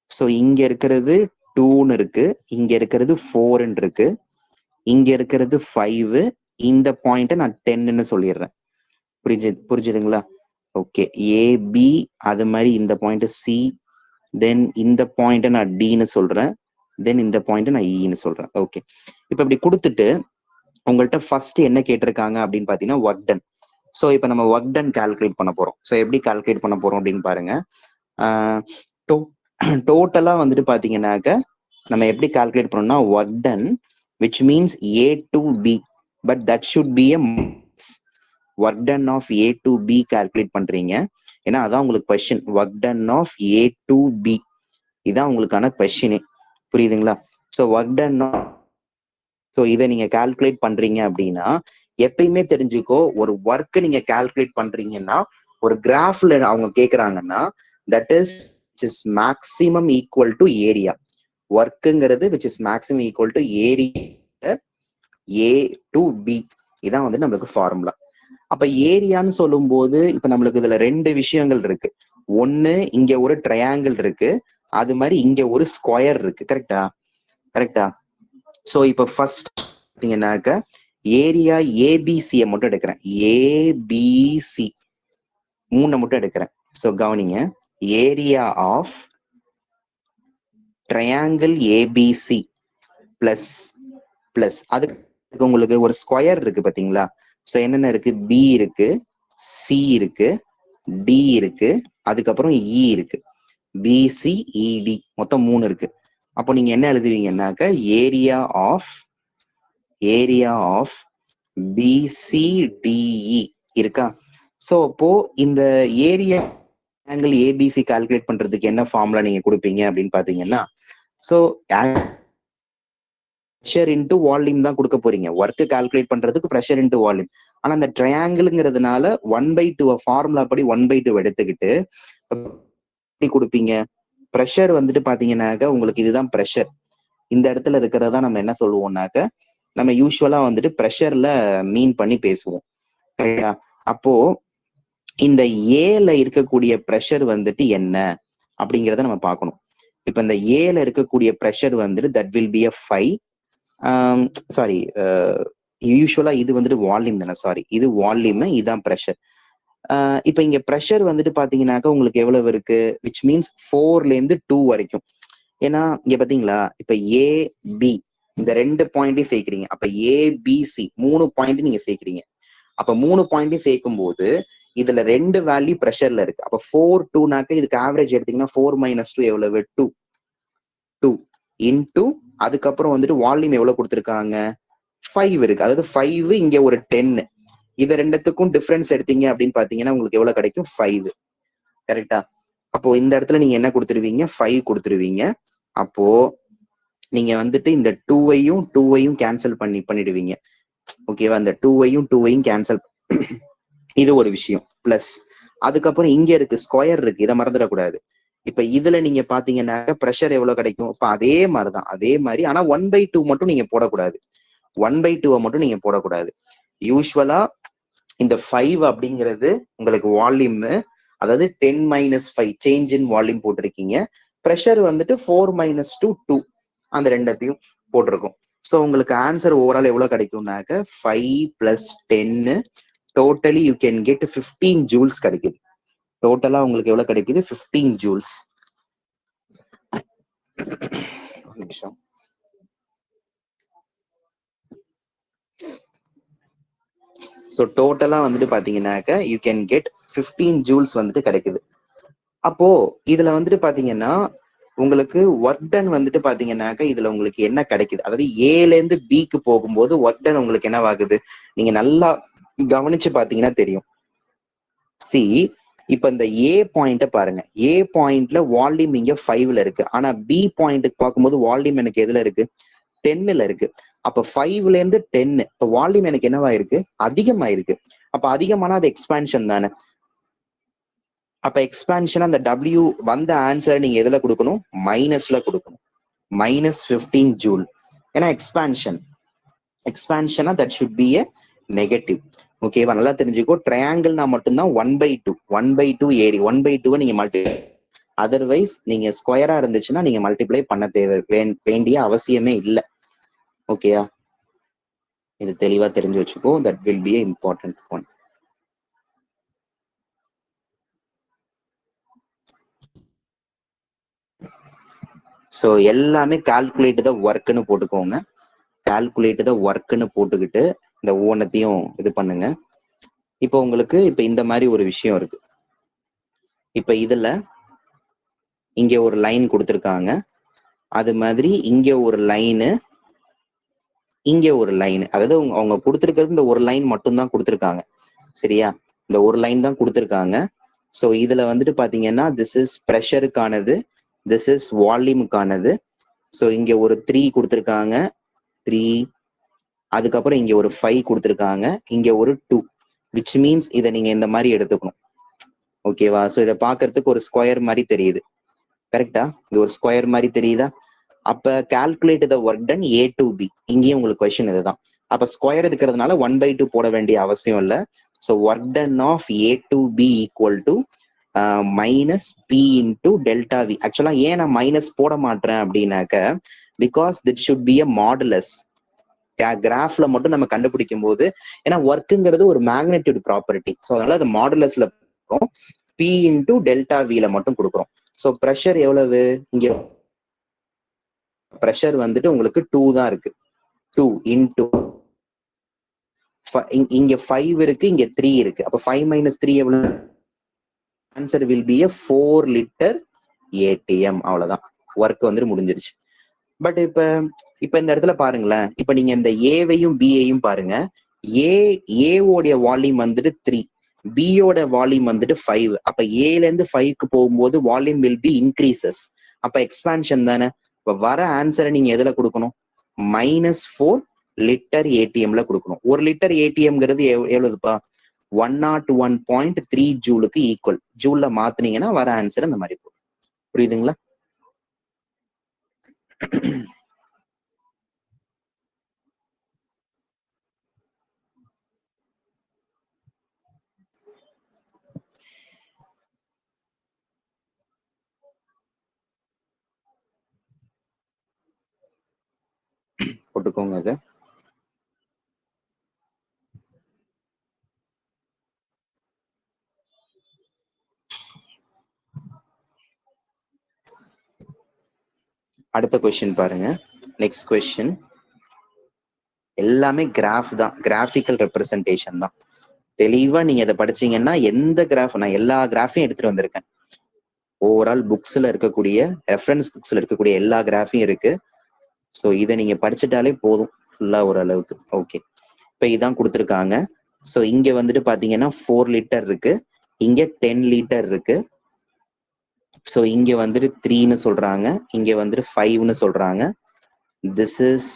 Speaker 1: ஸோ இங்க இருக்கிறது 2ன்னு இருக்கு, இங்க இருக்கிறது 4ன்னு இருக்கு, இங்க இருக்கிறது 5, இந்த பாயிண்ட நான் 10ன்னு சொல்லிடுறேன். புரிஞ்சுதுங்களா? ஓகே, ஏபி அது மாதிரி இந்த பாயிண்ட் சி, தென் இந்த பாயிண்ட நான் டின்னு சொல்றேன், தென் இந்த பாயிண்ட் நான் இன்னு சொல்றேன். ஓகே, இப்போ இப்படி கொடுத்துட்டு உங்கள்கிட்ட ஃபர்ஸ்ட் என்ன கேட்டிருக்காங்க அப்படின்னு பாத்தீங்கன்னா ஒர்க் டன். ஸோ இப்போ நம்ம ஒர்க் டன் கால்குலேட் பண்ண போறோம். ஸோ எப்படி கால்குலேட் பண்ண போறோம் அப்படின்னு பாருங்க. டோட்டலா வந்துட்டு பாத்தீங்கன்னாக்க நம்ம எப்படி கால்குலேட் பண்ணோம்னா work done which means A to B, but that should be a work done of A to B calculate பண்றீங்க. ஏன்னா அதான் உங்களுக்கு question, work done of A to B இதான் உங்களுக்கான கொஸ்டினே. புரியுதுங்களா? ஸோ ஒர்க் டன், ஸோ இதை நீங்க கால்குலேட் பண்றீங்க அப்படின்னா எப்பயுமே தெரிஞ்சுக்கோ, ஒரு ஒர்க் நீங்க கால்குலேட் பண்றீங்கன்னா ஒரு கிராஃப்ல அவங்க கேக்குறாங்கன்னா that is maximum equal to area. ஒர்க்குங்கிறது which is maximum equal to area A to B. இதான் வந்து நம்மளுக்கு ஃபார்முலா. அப்ப ஏரியான்னு சொல்லும் போது இப்ப நம்மளுக்கு இதுல 2 விஷயங்கள் இருக்கு. ஒண்ணு இங்க ஒரு ட்ரையாங்கிள் இருக்கு, அது மாதிரி இங்க ஒரு ஸ்கொயர் இருக்கு. கரெக்டா? சோ இப்ப ஃபர்ஸ்ட் பாத்தீங்கன்னாக்க ஏரியா ஏபிசியை மட்டும் எடுக்கிறேன். ஏபிசி 3 மட்டும் எடுக்கிறேன். சோ கவனிங்க, area of triangle ABC plus plus அதுக்கு உங்களுக்கு ஒரு ஸ்கொயர் இருக்கு பாத்தீங்களா? சோ என்னென்ன இருக்கு? பி இருக்கு, சி இருக்கு, டி இருக்கு, அதுக்கப்புறம் இ இருக்கு. பிசி இடி மொத்தம் 3 இருக்கு. அப்போ நீங்க என்ன எழுதுவீங்கன்னாக்க ஏரியா ஆஃப் பிசிடிஇ இருக்கா? சோ அப்போ இந்த ஏரியா ஆங்கிள் ஏபிசி கால்குலேட் பண்றதுக்கு என்ன ஃபார்முலா நீங்க கொடுப்பீங்க அப்படின்னு பாத்தீங்கன்னா, சோ ப்ரெஷர் இன்டு வால்யூம் தான் கொடுக்க போறீங்க. ஒர்க் கால்குலேட் பண்றதுக்கு ப்ரெஷர் இன்டு வால்யூம். ஆனா அந்த ட்ரையாங்கிள்ங்கிறதுனால 1/2 ஃபார்முலா படி 1/2 எடுத்துக்கிட்டு கொடுப்பீங்க. ப்ரெஷர் வந்துட்டு பாத்தீங்கன்னாக்க உங்களுக்கு இதுதான் ப்ரெஷர். இந்த இடத்துல இருக்கிறதா நம்ம என்ன சொல்லுவோம்னாக்க நம்ம யூஸ்வலா வந்துட்டு ப்ரெஷர்ல மீன் பண்ணி பேசுவோம். கரெக்டா? அப்போ இந்த ஏல இருக்கக்கூடிய ப்ரெஷர் வந்துட்டு என்ன அப்படிங்கிறத நம்ம பார்க்கணும். இப்ப இந்த ஏல இருக்கக்கூடிய ப்ரெஷர் வந்துட்டு that will be a 5. Sorry, யூஸ்வலா இது வந்துட்டு வால்யூம் தானே, சாரி இது வால்யூம், இதுதான் ப்ரெஷர். இப்ப இங்க ப்ரெஷர் வந்துட்டு பாத்தீங்கன்னாக்கா உங்களுக்கு எவ்வளவு இருக்கு, விச் மீன்ஸ் 4ல இருந்து 2 வரைக்கும். ஏன்னா இங்க பாத்தீங்களா, இப்ப ஏ பி இந்த 2 பாயிண்டையும் சேர்க்கிறீங்க. அப்ப ஏபிசி 3 பாயிண்ட் நீங்க சேர்க்கிறீங்க. அப்ப 3 பாயிண்டையும் சேர்க்கும் போது இதுல 2 வேல்யூ ப்ரெஷர்ல இருக்கு. அப்ப 4 2னாக்க இதுக்கு ஆவரேஜ் எடுத்தீங்கன்னா 4 - 2 எவ்வளவு, 2 இன்டூ அதுக்கப்புறம் வந்துட்டு வால்யூம் எவ்வளவு கொடுத்துருக்காங்க, 5 இருக்கு. அதாவது 5 இங்க ஒரு 10. இத ரெண்டுத்துக்கும் டிஃபரன்ஸ் எடுத்தீங்க அப்படின்னு பாத்தீங்கன்னா உங்களுக்கு எவ்வளவு கிடைக்கும், 5. கரெக்டா? அப்போ இந்த இடத்துல நீங்க என்ன கொடுத்துருவீங்க, 5 கொடுத்துருவீங்க. அப்போ நீங்க வந்துட்டு இந்த 2வையும் கேன்சல் பண்ணிடுவீங்க. ஓகேவா? இந்த 2வையும் கேன்சல். இது ஒரு விஷயம். பிளஸ் அதுக்கப்புறம் இங்க இருக்கு ஸ்கொயர் இருக்கு, இதை மறந்துடக்கூடாது. இப்ப இதுல நீங்க பாத்தீங்கன்னா ப்ரெஷர் எவ்வளவு கிடைக்கும், இப்ப அதே மாதிரிதான், அதே மாதிரி. ஆனா 1/2 மட்டும் நீங்க போடக்கூடாது. 1/2 மட்டும் நீங்க போடக்கூடாது. யூஸ்வலா இந்த 5 அப்படிங்கிறது உங்களுக்கு வால்யூம், அதாவது 10 - 5 சேஞ்ச் இன் வால்யூம் போட்டிருக்கீங்க. ப்ரெஷர் வந்துட்டு 4 - 2 அந்த ரெண்டத்தையும் போட்டிருக்கும். ஸோ உங்களுக்கு ஆன்சர் ஓவரால் எவ்வளவு கிடைக்கும்னாக்க 5 + 10 totally you can get 15 joules கிடைக்குது. டோட்டலா உங்களுக்கு எவ்வளவு கிடைக்குது, 15 ஜூல்ஸ். நிமிஷம். ஸோ டோட்டலா வந்துட்டு பாத்தீங்கன்னாக்க யூ கேன் கெட் 15 ஜூல்ஸ் வந்துட்டு கிடைக்குது. அப்போ இதுல வந்துட்டு பாத்தீங்கன்னா உங்களுக்கு ஒர்க் டன் வந்துட்டு பாத்தீங்கன்னாக்க இதுல உங்களுக்கு என்ன கிடைக்குது, அதாவது ஏல இருந்து பிக்கு போகும்போது ஒர்க் டன் உங்களுக்கு என்ன ஆகுது, நீங்க நல்லா கவனிச்சு பாத்தீங்கன்னா தெரியும். சி, இப்ப இந்த ஏ பாயிண்ட பாருங்க. ஏ பாயிண்ட்ல வால்யூம் இங்க 5ல இருக்கு. ஆனா பி பாயிண்ட்டுக்கு பார்க்கும்போது வால்யூம் எனக்கு எதுல இருக்கு, 10ல இருக்கு. அப்ப 5ல இருந்து 10 வால்யூம் எனக்கு என்னவா இருக்கு, அதிகமாயிருக்கு. அப்ப அதிகமான அது எக்ஸ்பான்ஷன் தானே. அப்ப எக்ஸ்பான்ஷன் அந்த டபிள்யூ வந்த ஆன்சர் நீங்க எதுல கொடுக்கணும், மைனஸ்ல கொடுக்கணும். -15 ஜூல். ஏன்னா எக்ஸ்பான்ஷனா that should be a negative. ஓகேவா? நல்லா தெரிஞ்சுக்கோ. ட்ரையாங்கிள்னா மட்டும்தான் 1/2 ஏரி 1/2 நீங்க மல்டி, அதர்வைஸ் நீங்க ஸ்கொயரா இருந்துச்சுன்னா நீங்க மல்டிப்ளை பண்ண வேண்டிய அவசியமே இல்லை. ஓகேயா? இது தெளிவா தெரிஞ்சு வச்சுக்கோ. That will B important one. So எல்லாமே கால்குலேட் த ஒர்க்னு போட்டுக்கோங்க. கால்குலேட் த ஒர்க்னு போட்டுக்கிட்டு இந்த ஒவ்வொன்றத்தையும் இது பண்ணுங்க. இப்போ உங்களுக்கு இப்ப இந்த மாதிரி ஒரு விஷயம் இருக்கு. இப்ப இதுல இங்க ஒரு லைன் கொடுத்துருக்காங்க, அது மாதிரி இங்க ஒரு லைனு, இங்க ஒரு லைன். அதாவது அவங்க கொடுத்துருக்கிறது இந்த ஒரு லைன் மட்டும்தான் கொடுத்துருக்காங்க. சரியா? இந்த ஒரு லைன் தான் கொடுத்துருக்காங்க. ஸோ இதுல வந்துட்டு பாத்தீங்கன்னா திஸ் இஸ் ப்ரெஷருக்கானது, திஸ் இஸ் வால்யூமுக்கானது. ஸோ இங்க ஒரு 3 கொடுத்துருக்காங்க, 3. அதுக்கப்புறம் இங்க ஒரு 5 கொடுத்துருக்காங்க, இங்க ஒரு 2, விச் மீன்ஸ் இதை நீங்க இந்த மாதிரி எடுத்துக்கணும். ஓகேவா? ஸோ இதை பார்க்கறதுக்கு ஒரு ஸ்கொயர் மாதிரி தெரியுது. கரெக்டா? இது ஒரு ஸ்கொயர் மாதிரி தெரியுதா? அப்ப calculate the work ton A to B. இங்கேயும் உங்களுக்கு கொஸ்டின் இதுதான். அப்ப ஸ்கொயர் இருக்கிறதுனால 1/2 போட வேண்டிய அவசியம் இல்லை. So work done of A to B equal to -P into delta V. ஆக்சுவலா ஏன் நான் மைனஸ் போட மாட்டேன் அப்படின்னாக்க, because that should be a modulus. கிராஃப்ல மட்டும் நம்ம கண்டுபிடிக்கும் போது, ஏன்னா ஒர்க்குங்கிறது ஒரு மேக்னெட்டியூட் ப்ராப்பர்ட்டி. ஸோ அதனால அது மாடுலஸ்ல P into delta V ல மட்டும் கொடுக்குறோம். ஸோ ப்ரெஷர் எவ்வளவு, இங்க ப்ரெஷர் வந்துட்டு உங்களுக்கு 2 தான் இருக்கு. 2 into இங்க 5 இருக்கு, இங்க 3 இருக்கு. அப்ப 5 - 3 எவ்வளவு, answer will B a 4 litre ATM. அவ்வளவுதான், ஒர்க் வந்துட்டு முடிஞ்சிருச்சு. பட் இப்ப இந்த இடத்துல பாருங்களேன். இப்ப நீங்க இந்த ஏவையும் பியையும் பாருங்க. ஏவோடைய வால்யூம் வந்துட்டு 3, பியோட வால்யூம் வந்துட்டு 5. அப்ப ஏல இருந்து 5க்கு போகும்போது வால்யூம் வில் பி இன்க்ரீசஸ். அப்ப எக்ஸ்பான்ஷன் தானே. இப்ப வர ஆன்சரை நீங்க எதுல கொடுக்கணும், -4 லிட்டர் ஏடிஎம்ல கொடுக்கணும். 1 லிட்டர் ஏடிஎம்ங்கிறது எவ்வளவுப்பா, 101.3 ஜூலுக்கு ஈக்குவல். ஜூல்ல மாத்தினீங்கன்னா வர ஆன்சர் இந்த மாதிரி போகும். புரியுதுங்களா? போட்டுக்கோங்க அதை. அடுத்த கொஸ்டின் பாருங்க. நெக்ஸ்ட் கொஸ்டின் எல்லாமே கிராஃப் தான், கிராஃபிக்கல் ரெப்ரசன்டேஷன் தான். தெளிவா நீங்க இதை படிச்சீங்கன்னா எந்த கிராஃப், நான் எல்லா கிராஃபையும் எடுத்துட்டு வந்திருக்கேன். ஓவரால் புக்ஸ்ல இருக்கக்கூடிய, ரெஃபரன்ஸ் புக்ஸ்ல இருக்கக்கூடிய எல்லா கிராஃபையும் இருக்கு. ஸோ இதை நீங்க படிச்சுட்டாலே போதும் ஃபுல்லா ஓரளவுக்கு. ஓகே, இப்போ இதான் கொடுத்துருக்காங்க. ஸோ இங்க வந்துட்டு பாத்தீங்கன்னா 4 லிட்டர் இருக்கு, இங்க 10 லிட்டர் இருக்கு. ஸோ இங்க வந்துட்டு 3ன்னு சொல்றாங்க, இங்க வந்துட்டு 5ன்னு சொல்றாங்க. This is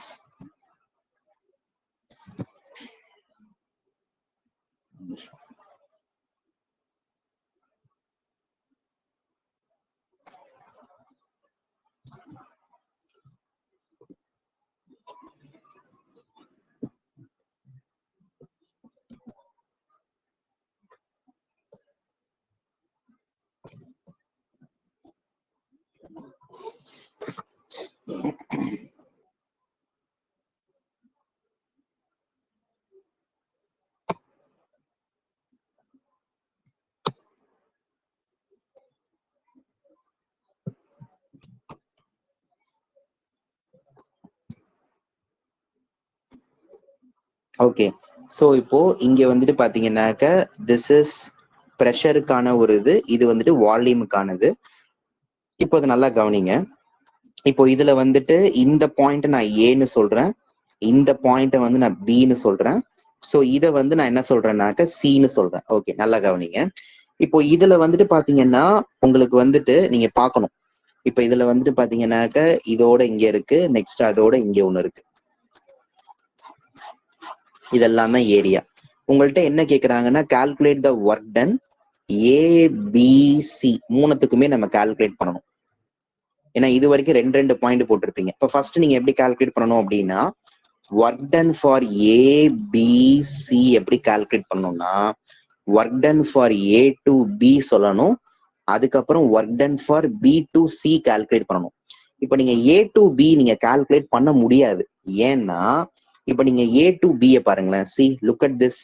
Speaker 1: okay. ஸோ இப்போ இங்க வந்துட்டு பாத்தீங்கன்னாக்க திஸ் இஸ் ப்ரெஷருக்கான ஒரு இது வந்துட்டு வால்யூமுக்கானது. இப்போ அது நல்லா கவனிங்க. இப்போ இதுல வந்துட்டு இந்த பாயிண்ட் நான் ஏன்னு சொல்றேன், இந்த பாயிண்ட வந்து நான் பின்னு சொல்றேன். ஸோ இதை வந்து நான் என்ன சொல்றேன்னாக்க சின்னு சொல்றேன். ஓகே, நல்லா கவனிங்க. இப்போ இதுல வந்துட்டு பாத்தீங்கன்னா உங்களுக்கு வந்துட்டு நீங்க பார்க்கணும். இப்போ இதுல வந்துட்டு பாத்தீங்கன்னாக்க இதோட இங்க இருக்கு, நெக்ஸ்ட் அதோட இங்க ஒண்ணு இருக்கு. இதெல்லாம் தான் ஏரியா. உங்கள்கிட்ட என்ன கேக்குறாங்கன்னா calculate the work done ABC, மூணுத்துக்குமே நம்ம கால்குலேட் பண்ணணும். ஏன்னா இது வரைக்கும் 2 பாயிண்ட் போட்டிருப்பீங்க. இப்போ ஃபர்ஸ்ட் நீங்க எப்படி கால்குலேட் பண்ணணும் அப்படின்னா, ஒர்க் டன் ஃபார் ஏபிசி எப்படி கால்குலேட் பண்ணணும்னா, work done for A to B சொல்லணும், அதுக்கப்புறம் work done for B to C calculate பண்ணணும். இப்போ நீங்க ஏ டு பி நீங்க கால்குலேட் பண்ண முடியாது. ஏன்னா இப்ப நீங்க ஏ டு பி பாருங்களேன். C, look at this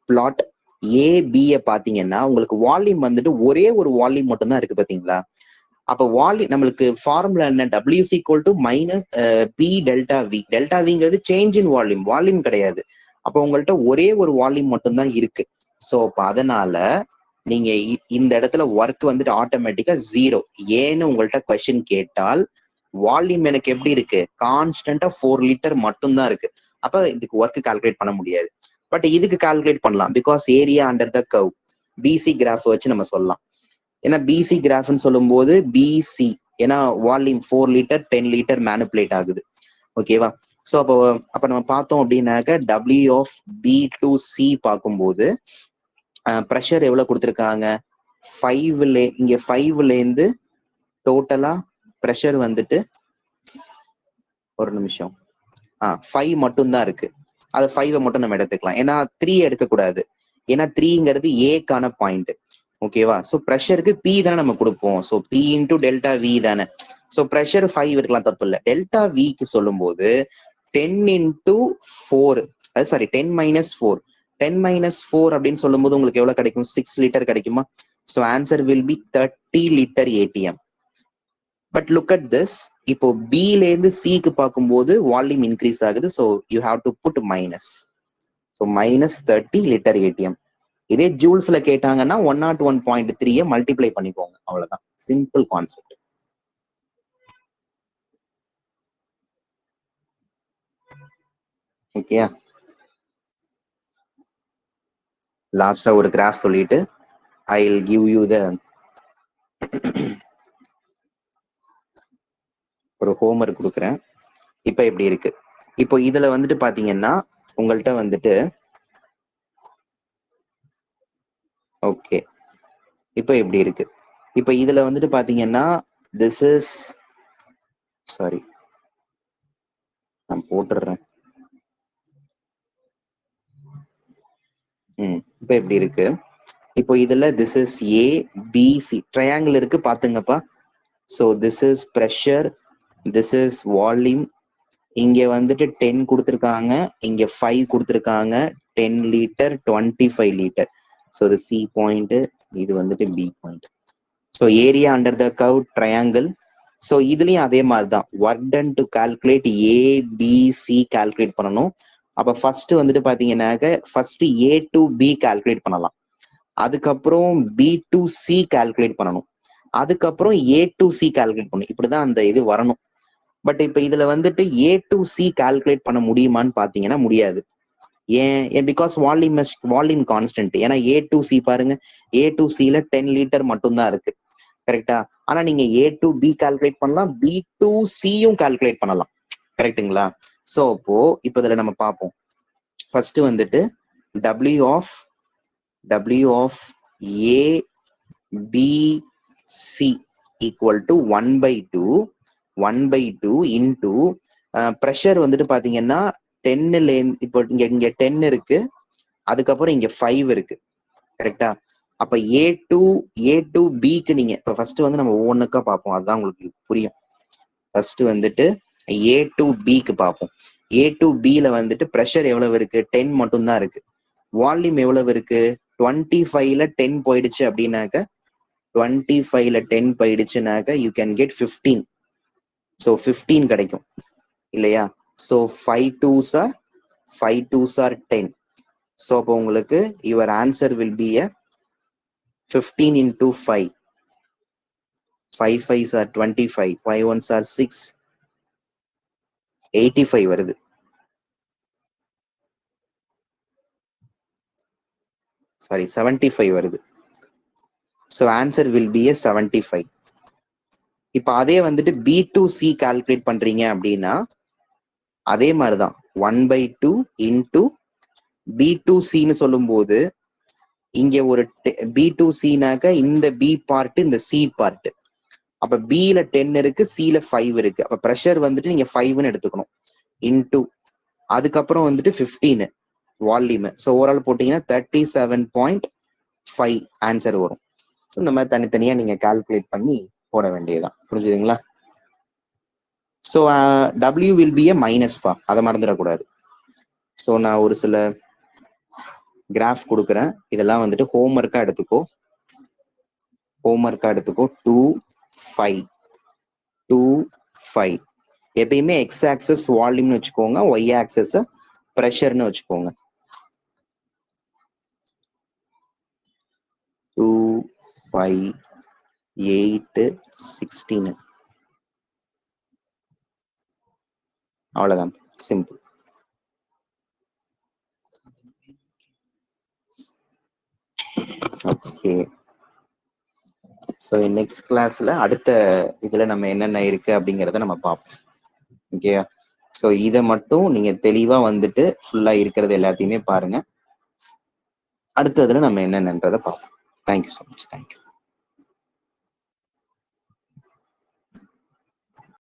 Speaker 1: plot. A B பாத்தீங்கன்னா உங்களுக்கு வால்யூம் வந்துட்டு ஒரே ஒரு வால்யூம் மட்டும் தான் இருக்கு, பாத்தீங்களா? அப்ப வால்யூம் நம்மளுக்கு ஃபார்முலா என்ன, WC = minus P delta V. Delta விங்கிறது சேஞ்ச் இன் வால்யூம், வால்யூம் கிடையாது. அப்போ உங்கள்கிட்ட ஒரே ஒரு வால்யூம் மட்டும் தான் இருக்கு. ஸோ அப்ப அதனால நீங்க இந்த இடத்துல ஒர்க் வந்துட்டு ஆட்டோமேட்டிக்கா 0. ஏன்னு உங்கள்கிட்ட கொஸ்டின் கேட்டால் வால்யூம் எனக்கு எப்படி இருக்கு, கான்ஸ்டன்டா 4 லிட்டர் மட்டும் தான் இருக்கு. அப்ப இதுக்கு ஒர்க் கால்குலேட் பண்ண முடியாது. பட் இதுக்கு கால்குலேட் பண்ணலாம், because area under the curve. PC graph வச்சு நம்ம சொல்லலாம். ஏன்னா பிசி கிராஃப்னு சொல்லும் போது பிசி, ஏன்னா வால்யூம் 4 லிட்டர் 10 லிட்டர் மேனிபுலேட் ஆகுது. ஓகேவா? ஸோ அப்ப நம்ம பார்த்தோம் அப்படின்னாக்க W of B to C பார்க்கும்போது ப்ரெஷர் எவ்வளவு கொடுத்துருக்காங்க, 5 இங்க 5ல இருந்து டோட்டலா ப்ரெஷர் வந்துட்டு ஒரு நிமிஷம் 5 மட்டும் தான் இருக்கு. அது 5 மட்டும் நம்ம எடுத்துக்கலாம், ஏன்னா 3 எடுக்கக்கூடாது. ஏன்னா 3ங்கிறது ஏக்கான பாயிண்ட். ஓகேவா? ஸோ ப்ரெஷருக்கு பி தானே நம்ம கொடுப்போம். So P into delta V தானே. ஸோ ப்ரெஷர் 5 இருக்கலாம், தப்பு இல்லை. டெல்டா விக்கு சொல்லும் போது 10 × 4, அது சாரி 10 - 4, 10 - 4 அப்படின்னு சொல்லும் போது உங்களுக்கு எவ்வளவு கிடைக்கும், 6 லிட்டர் கிடைக்குமா? So answer will be 30 litre atm. But look at this. இப்போ பில இருந்து சிக்கு பார்க்கும்போது வால்யூம் இன்க்ரீஸ் ஆகுது. So you have to put minus. So -30 litre atm. இதே ஜூல்ஸ்ல கேட்டாங்கன்னா 101.3 மல்டிப்ளை பண்ணிக்கோங்க, அவ்வளவுதான். Simple concept. ஓகே, லாஸ்டா ஒரு கிராஃப் சொல்லிட்டு I will give you the ஒரு ஹோம்வொர்க் கொடுக்குறேன். இப்ப எப்படி இருக்கு, இப்போ இதுல வந்துட்டு பாத்தீங்கன்னா உங்கள்கிட்ட வந்துட்டு ஓகே, இப்போ எப்படி இருக்கு, இப்போ இதுல வந்துட்டு பாத்தீங்கன்னா திஸ் இஸ் சாரி நான் போட்டுடுறேன். இப்போ எப்படி இருக்கு, இப்போ இதுல this is A B C triangle இருக்கு பாத்துங்கப்பா. So this is pressure, this is volume, இங்க வந்துட்டு 10 கொடுத்துருக்காங்க, இங்க 5 கொடுத்துருக்காங்க, 10 liter 25 liter. ஸோ இது சி பாயிண்ட், இது வந்துட்டு B point. So area under the curve triangle. So இதுலயும் அதே மாதிரி தான் work done to calculate ABC calculate பண்ணணும். அப்ப ஃபர்ஸ்ட் வந்துட்டு பாத்தீங்கன்னாக்க first A to B calculate பண்ணலாம், அதுக்கப்புறம் பி டு சி கால்குலேட் பண்ணணும், அதுக்கப்புறம் ஏ டு சி கால்குலேட் பண்ணணும். இப்படிதான் அந்த இது வரணும். பட் இப்ப இதுல வந்துட்டு ஏ டு சி கால்குலேட் பண்ண முடியுமான்னு பாத்தீங்கன்னா முடியாது. ஏன்? Because volume constant. ஏன்னா ஏ டு சி பாருங்க, ஏ டு சில 10 liter மட்டும்தான் இருக்கு, கரெக்டா? ஆனா நீங்க ஏ டு பி கால்குலேட் பண்ணலாம், பி டு சியும் கால்குலேட் பண்ணலாம், கரெக்டுங்களா? ஸோ அப்போ இப்போ இதுல நம்ம பார்ப்போம். ஃபர்ஸ்ட் வந்துட்டு W of A B C equal to 1/2 into pressure வந்துட்டு பாத்தீங்கன்னா 10ல இப்போ இங்க 10 இருக்கு, அதுக்கப்புறம் இங்க 5 இருக்கு, கரெக்டா? அப்ப ஏ டு பிக்கு நீங்க இப்ப ஃபர்ஸ்ட் வந்து நம்ம ஒவ்வொன்றுக்கா பார்ப்போம், அதுதான் உங்களுக்கு புரியும். ஃபர்ஸ்ட் வந்துட்டு ஏ டு பிக்கு பார்ப்போம். ஏ டு பில வந்துட்டு ப்ரெஷர் எவ்வளவு இருக்கு? 10 மட்டும் தான் இருக்கு. வால்யூம் எவ்வளவு இருக்கு? 25ல 10 போயிடுச்சு அப்படின்னாக்க, 25ல 10 போயிடுச்சுனாக்க யூ கேன் கெட் 15. ஸோ 15 கிடைக்கும் இல்லையா? So 5 2s are 10. ஸோ அப்போ உங்களுக்கு your answer will B 15 into 5. 5 5s are 25, 5 1s are 6, 85 வருது. சாரி 75 வருது. So answer will B 75. இப்போ அதே வந்துட்டு பி டு சி கால்குலேட் பண்றீங்க அப்படின்னா அதே மாதிரிதான் 1/2 இன்டூ பி டு சின்னு சொல்லும் போது இங்க ஒரு பி டு சினாக்க இந்த பி பார்ட் இந்த சி பார்ட். அப்ப பில 10 இருக்கு, சில 5 இருக்கு. அப்ப ப்ரெஷர் வந்துட்டு நீங்க 5ன்னு எடுத்துக்கணும் இன்டூ அதுக்கப்புறம் வந்துட்டு 15 வால்யூம். ஸோ ஓவரால் போட்டீங்கன்னா 37.5 ஆன்சர் வரும். ஸோ இந்த மாதிரி தனித்தனியா நீங்க கால்குலேட் பண்ணி போட வேண்டியதுதான். புரிஞ்சுதுங்களா? So W will be a minus பா, அதை மறந்துடக்கூடாது. ஸோ நான் ஒரு சில கிராஃப் கொடுக்குறேன், இதெல்லாம் வந்துட்டு ஹோம்ஒர்க்கா எடுத்துக்கோ. 2 5 2 5. எப்பயுமே எக்ஸ் ஆக்சஸ் வால்யூம்னு வச்சுக்கோங்க, ஒய் ஆக்சஸ் ப்ரெஷர்னு வச்சுக்கோங்க. 2 5 8 16. அவ்வளவுதான், சிம்பிள். ஓகே. ஸோ நெக்ஸ்ட் கிளாஸ்ல அடுத்த இதுல நம்ம என்னென்ன இருக்கு அப்படிங்கிறத நம்ம பார்ப்போம். ஓகே. ஸோ இதை மட்டும் நீங்க தெளிவா வந்துட்டு ஃபுல்லா இருக்கிறது எல்லாத்தையுமே பாருங்க. அடுத்ததுல நம்ம என்னென்னன்றதை பார்ப்போம். Thank you so much. தேங்க்யூ.